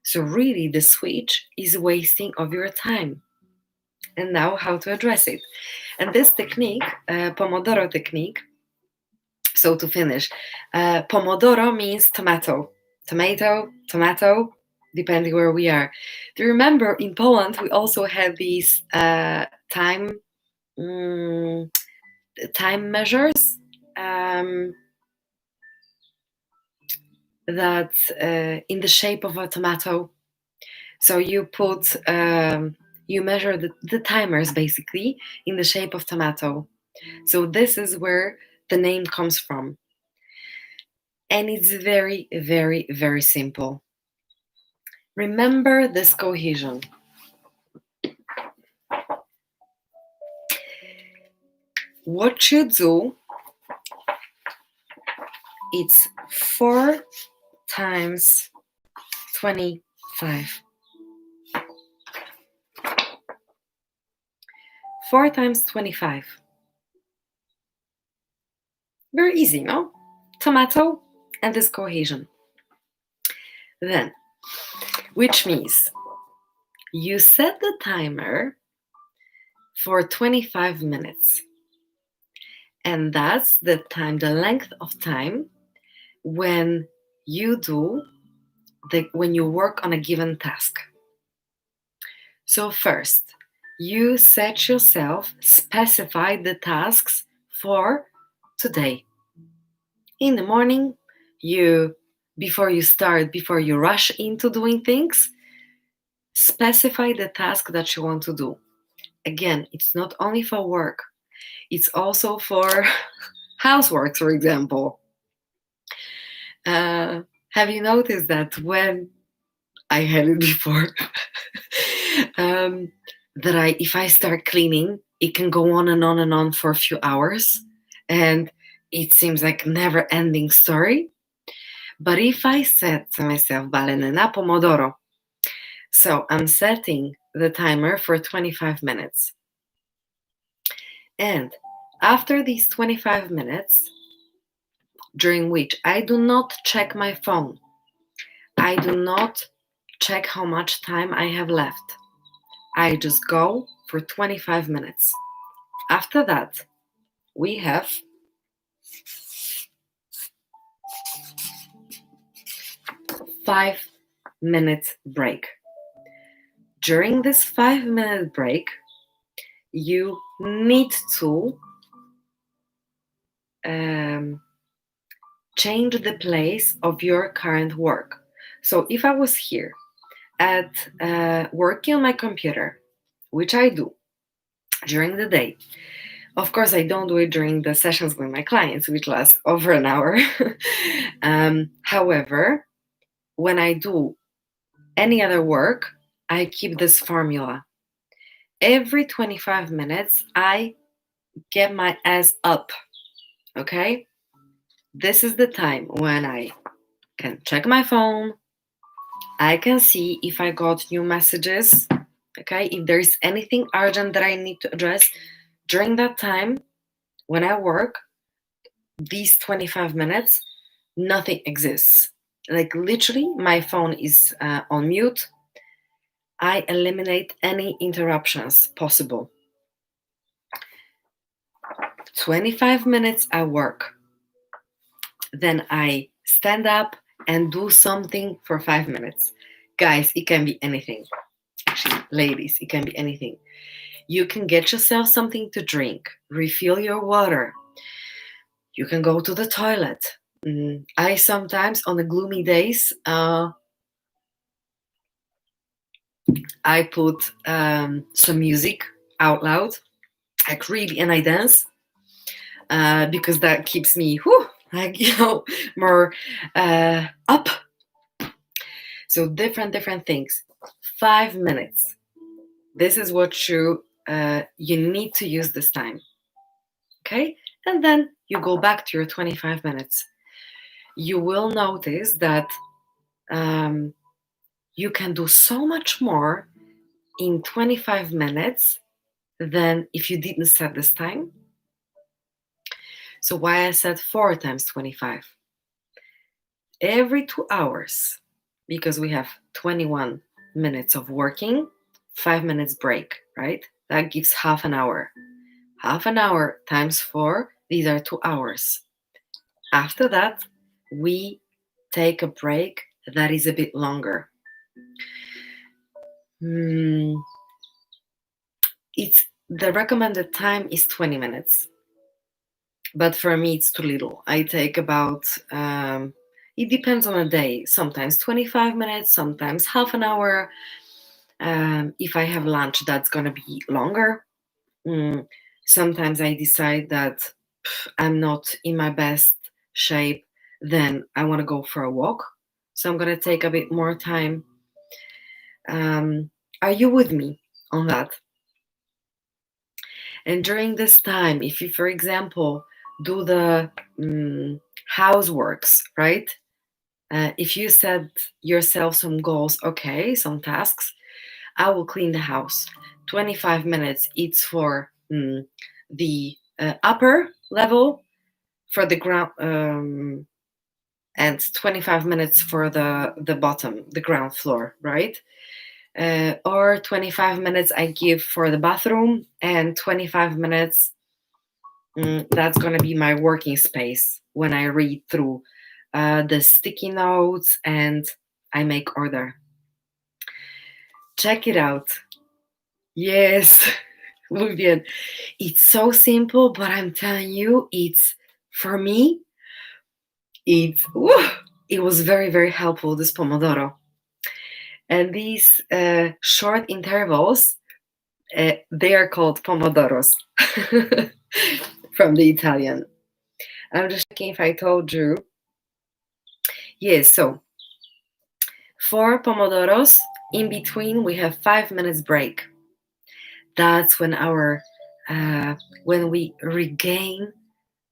So really the switch is wasting of your time. And now how to address it. And this technique, Pomodoro technique, so to finish, Pomodoro means tomato, depending where we are. Do you remember in Poland we also had these time measures that in the shape of a tomato. So you put you measure the timers basically in the shape of tomato. So this is where the name comes from. And it's very, very, very simple. Remember this cohesion. What you do, it's 4 times 25. 4 times 25. Very easy, no? Tomato and this cohesion. Then, which means you set the timer for 25 minutes. And that's the time, the length of time when you when you work on a given task. So first, you set yourself, specify the tasks for today. In the morning, before you rush into doing things, specify the task that you want to do. Again, it's not only for work, it's also for housework, for example. Have you noticed that when I had it before, that if I start cleaning, it can go on and on and on for a few hours, and it seems like a never-ending story. But if I set to myself, Balenena Pomodoro, so I'm setting the timer for 25 minutes. And after these 25 minutes, during which I do not check my phone, I do not check how much time I have left. I just go for 25 minutes. After that, we have 5-minute break. During this 5-minute break, you need to change the place of your current work. So if I was here at working on my computer, which I do during the day, of course I don't do it during the sessions with my clients, which last over an hour. However, when I do any other work, I keep this formula. Every 25 minutes, I get my ass up. Okay? This is the time when I can check my phone. I can see if I got new messages. Okay? If there's anything urgent that I need to address during that time when I work, these 25 minutes, nothing exists. Like literally, my phone is on mute. I eliminate any interruptions possible. 25 minutes I work. Then I stand up and do something for 5 minutes. Guys, it can be anything. Actually, ladies, it can be anything. You can get yourself something to drink, refill your water. You can go to the toilet. I sometimes, on the gloomy days, I put some music out loud, like really, and I dance because that keeps me, like, more up. So different things. 5 minutes. This is what you need to use this time. Okay, and then you go back to your 25 minutes. You will notice that you can do so much more in 25 minutes than if you didn't set this time. So why I said 4 times 25. Every 2 hours, because we have 21 minutes of working, 5 minutes break, right? That gives half an hour. Half an hour times 4, these are 2 hours. After that, we take a break that is a bit longer. It's the recommended time is 20 minutes. But for me, it's too little. I take about, it depends on a day, sometimes 25 minutes, sometimes half an hour. If I have lunch, that's going to be longer. Sometimes I decide that I'm not in my best shape, then I want to go for a walk. So I'm going to take a bit more time. Are you with me on that? And during this time, if you, for example, do the houseworks, right? If you set yourself some goals, okay, some tasks, I will clean the house. 25 minutes, it's for the upper level, for the ground, and 25 minutes for the bottom, the ground floor, right? Or 25 minutes I give for the bathroom, and 25 minutes, that's going to be my working space when I read through the sticky notes and I make order. Check it out. Yes, Vivian. It's so simple, but I'm telling you, it's, for me, it was very, very helpful, this Pomodoro. And these short intervals, they are called Pomodoros from the Italian. I'm just checking if I told you. Yes, so 4 Pomodoros, in between we have 5 minutes break. That's when when we regain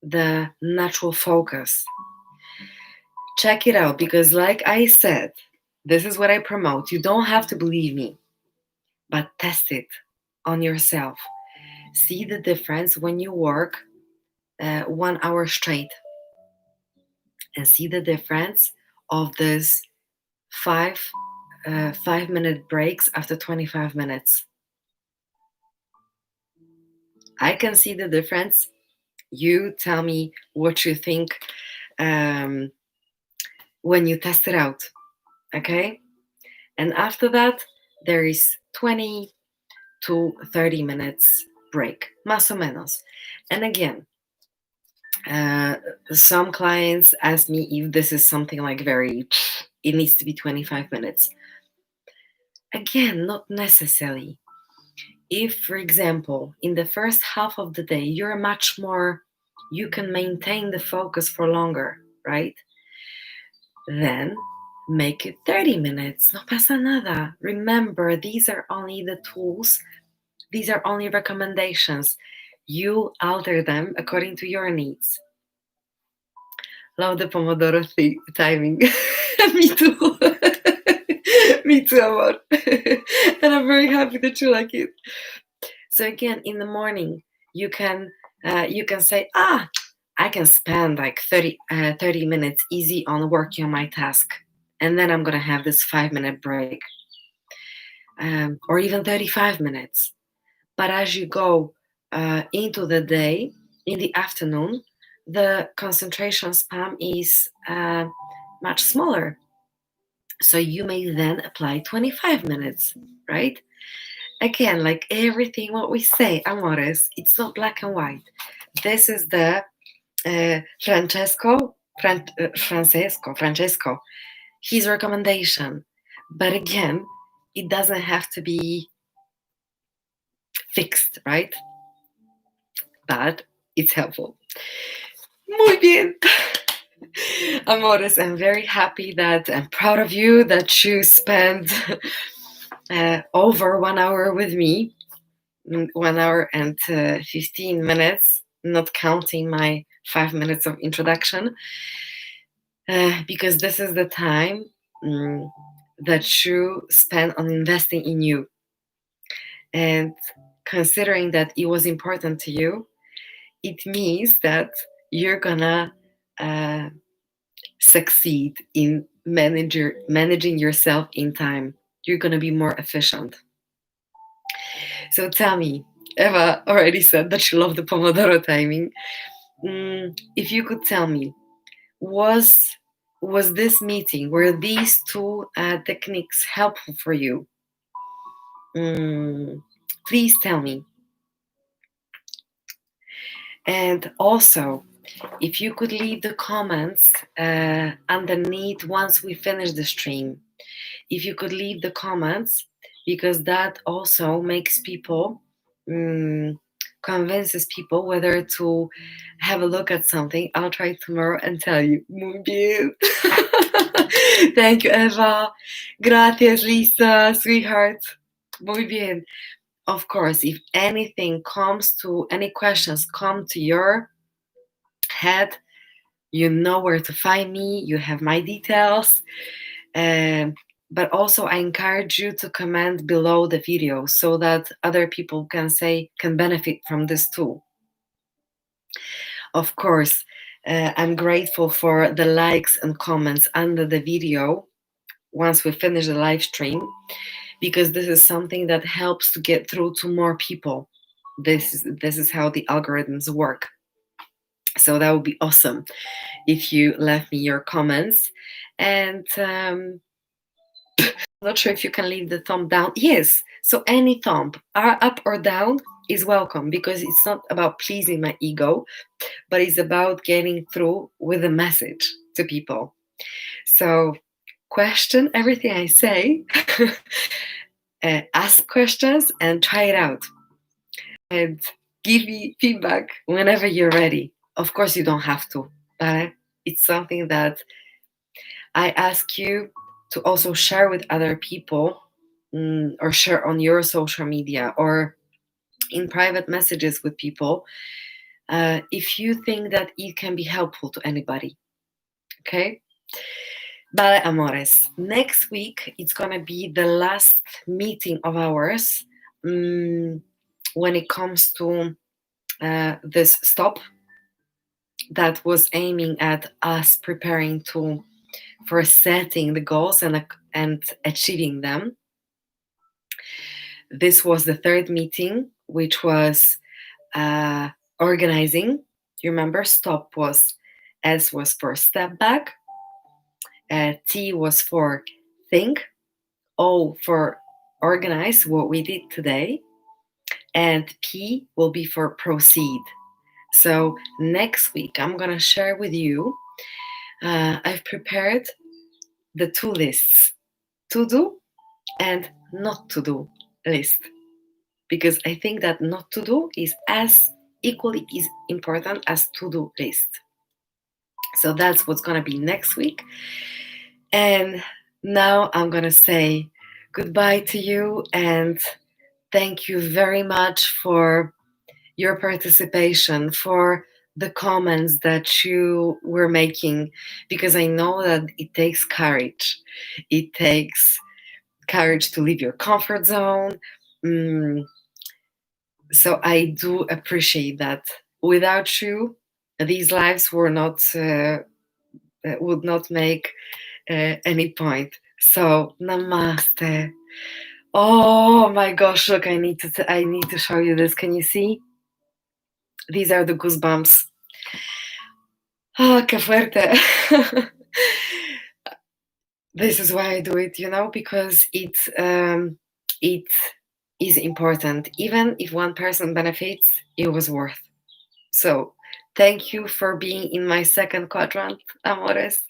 the natural focus. Check it out, because like I said, this is what I promote. You don't have to believe me, but test it on yourself. See the difference when you work 1 hour straight, and see the difference of this 5-minute breaks after 25 minutes. I can see the difference. You tell me what you think when you test it out, okay? And after that, there is 20 to 30 minutes break, más o menos. And again, some clients ask me if this is something like it needs to be 25 minutes. Again, not necessarily. If, for example, in the first half of the day, you're much more, you can maintain the focus for longer, right? Then Make it 30 minutes. No pasa nada. Remember, these are only the tools. These are only recommendations. You alter them according to your needs. Love the Pomodoro timing. Me too. Me too, amor. And I'm very happy that you like it. So again, in the morning, you can say, I can spend like 30 minutes easy on working on my task. And then I'm going to have this 5-minute break. Or even 35 minutes. But as you go into the day, in the afternoon, the concentration span is much smaller. So you may then apply 25 minutes, right? Again, like everything what we say, amores, it's not black and white. This is the Francesco, his recommendation. But again, it doesn't have to be fixed, right? But it's helpful. Muy bien. Amores, I'm very happy that I'm proud of you that you spent over 1 hour with me, 1 hour and 15 minutes, not counting my 5 minutes of introduction, because this is the time that you spend on investing in you. And considering that it was important to you, it means that you're gonna succeed in managing yourself in time. You're gonna be more efficient. So tell me, Eva already said that she loved the Pomodoro timing. If you could tell me, was this meeting, were these two techniques helpful for you? Please tell me. And also, if you could leave the comments underneath once we finish the stream, if you could leave the comments, because that also makes people, convinces people whether to have a look at something. I'll try tomorrow and tell you. Muy bien. Thank you, Eva. Gracias, Lisa, sweetheart. Muy bien. Of course, if any questions come to your head, you know where to find me. You have my details. But also I encourage you to comment below the video so that other people can benefit from this tool. Of course, I'm grateful for the likes and comments under the video once we finish the live stream, because this is something that helps to get through to more people. This is how the algorithms work. So that would be awesome if you left me your comments. And I'm not sure if you can leave the thumb down. Yes, so any thumb, up or down, is welcome, because it's not about pleasing my ego, but it's about getting through with a message to people. So question everything I say, ask questions and try it out. And give me feedback whenever you're ready. Of course, you don't have to, but it's something that I ask you to also share with other people, or share on your social media or in private messages with people, if you think that it can be helpful to anybody. Okay? Vale, amores. Next week, it's going to be the last meeting of ours when it comes to this stop that was aiming at us preparing for setting the goals and achieving them. This was the third meeting, which was organizing. You remember, stop was, S was for step back, T was for think, O for organize, what we did today, and P will be for proceed. So next week, I'm going to share with you, I've prepared the two lists, to do and not to do list, because I think that not to do is as equally is important as to do list. So that's what's going to be next week. And now I'm gonna say goodbye to you and thank you very much for your participation, for the comments that you were making, because I know that it takes courage. It takes courage to leave your comfort zone. Mm, so I do appreciate that. Without you, these lives would not make any point. So namaste. Oh my gosh! Look, I need to show you this. Can you see? These are the goosebumps. Ah, qué fuerte. This is why I do it, because it is important. Even if one person benefits, it was worth. So thank you for being in my second quadrant, amores.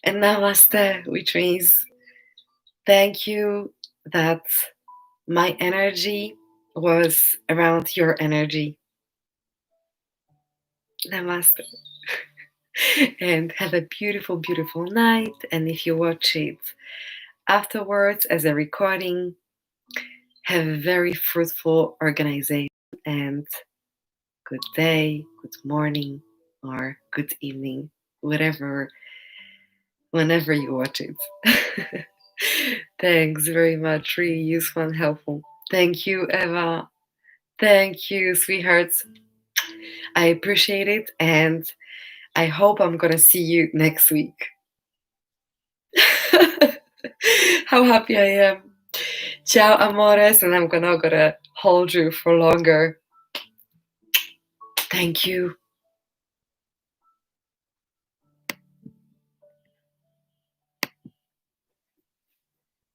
And namaste, which means thank you that my energy was around your energy. Namaste. And have a beautiful, beautiful night. And if you watch it afterwards as a recording, have a very fruitful organization and good day, good morning, or good evening, whatever, whenever you watch it. Thanks very much, really useful and helpful. Thank you, Eva. Thank you, sweethearts. I appreciate it, and I hope I'm gonna see you next week. How happy I am. Ciao, amores, and I'm not gonna hold you for longer. Thank you.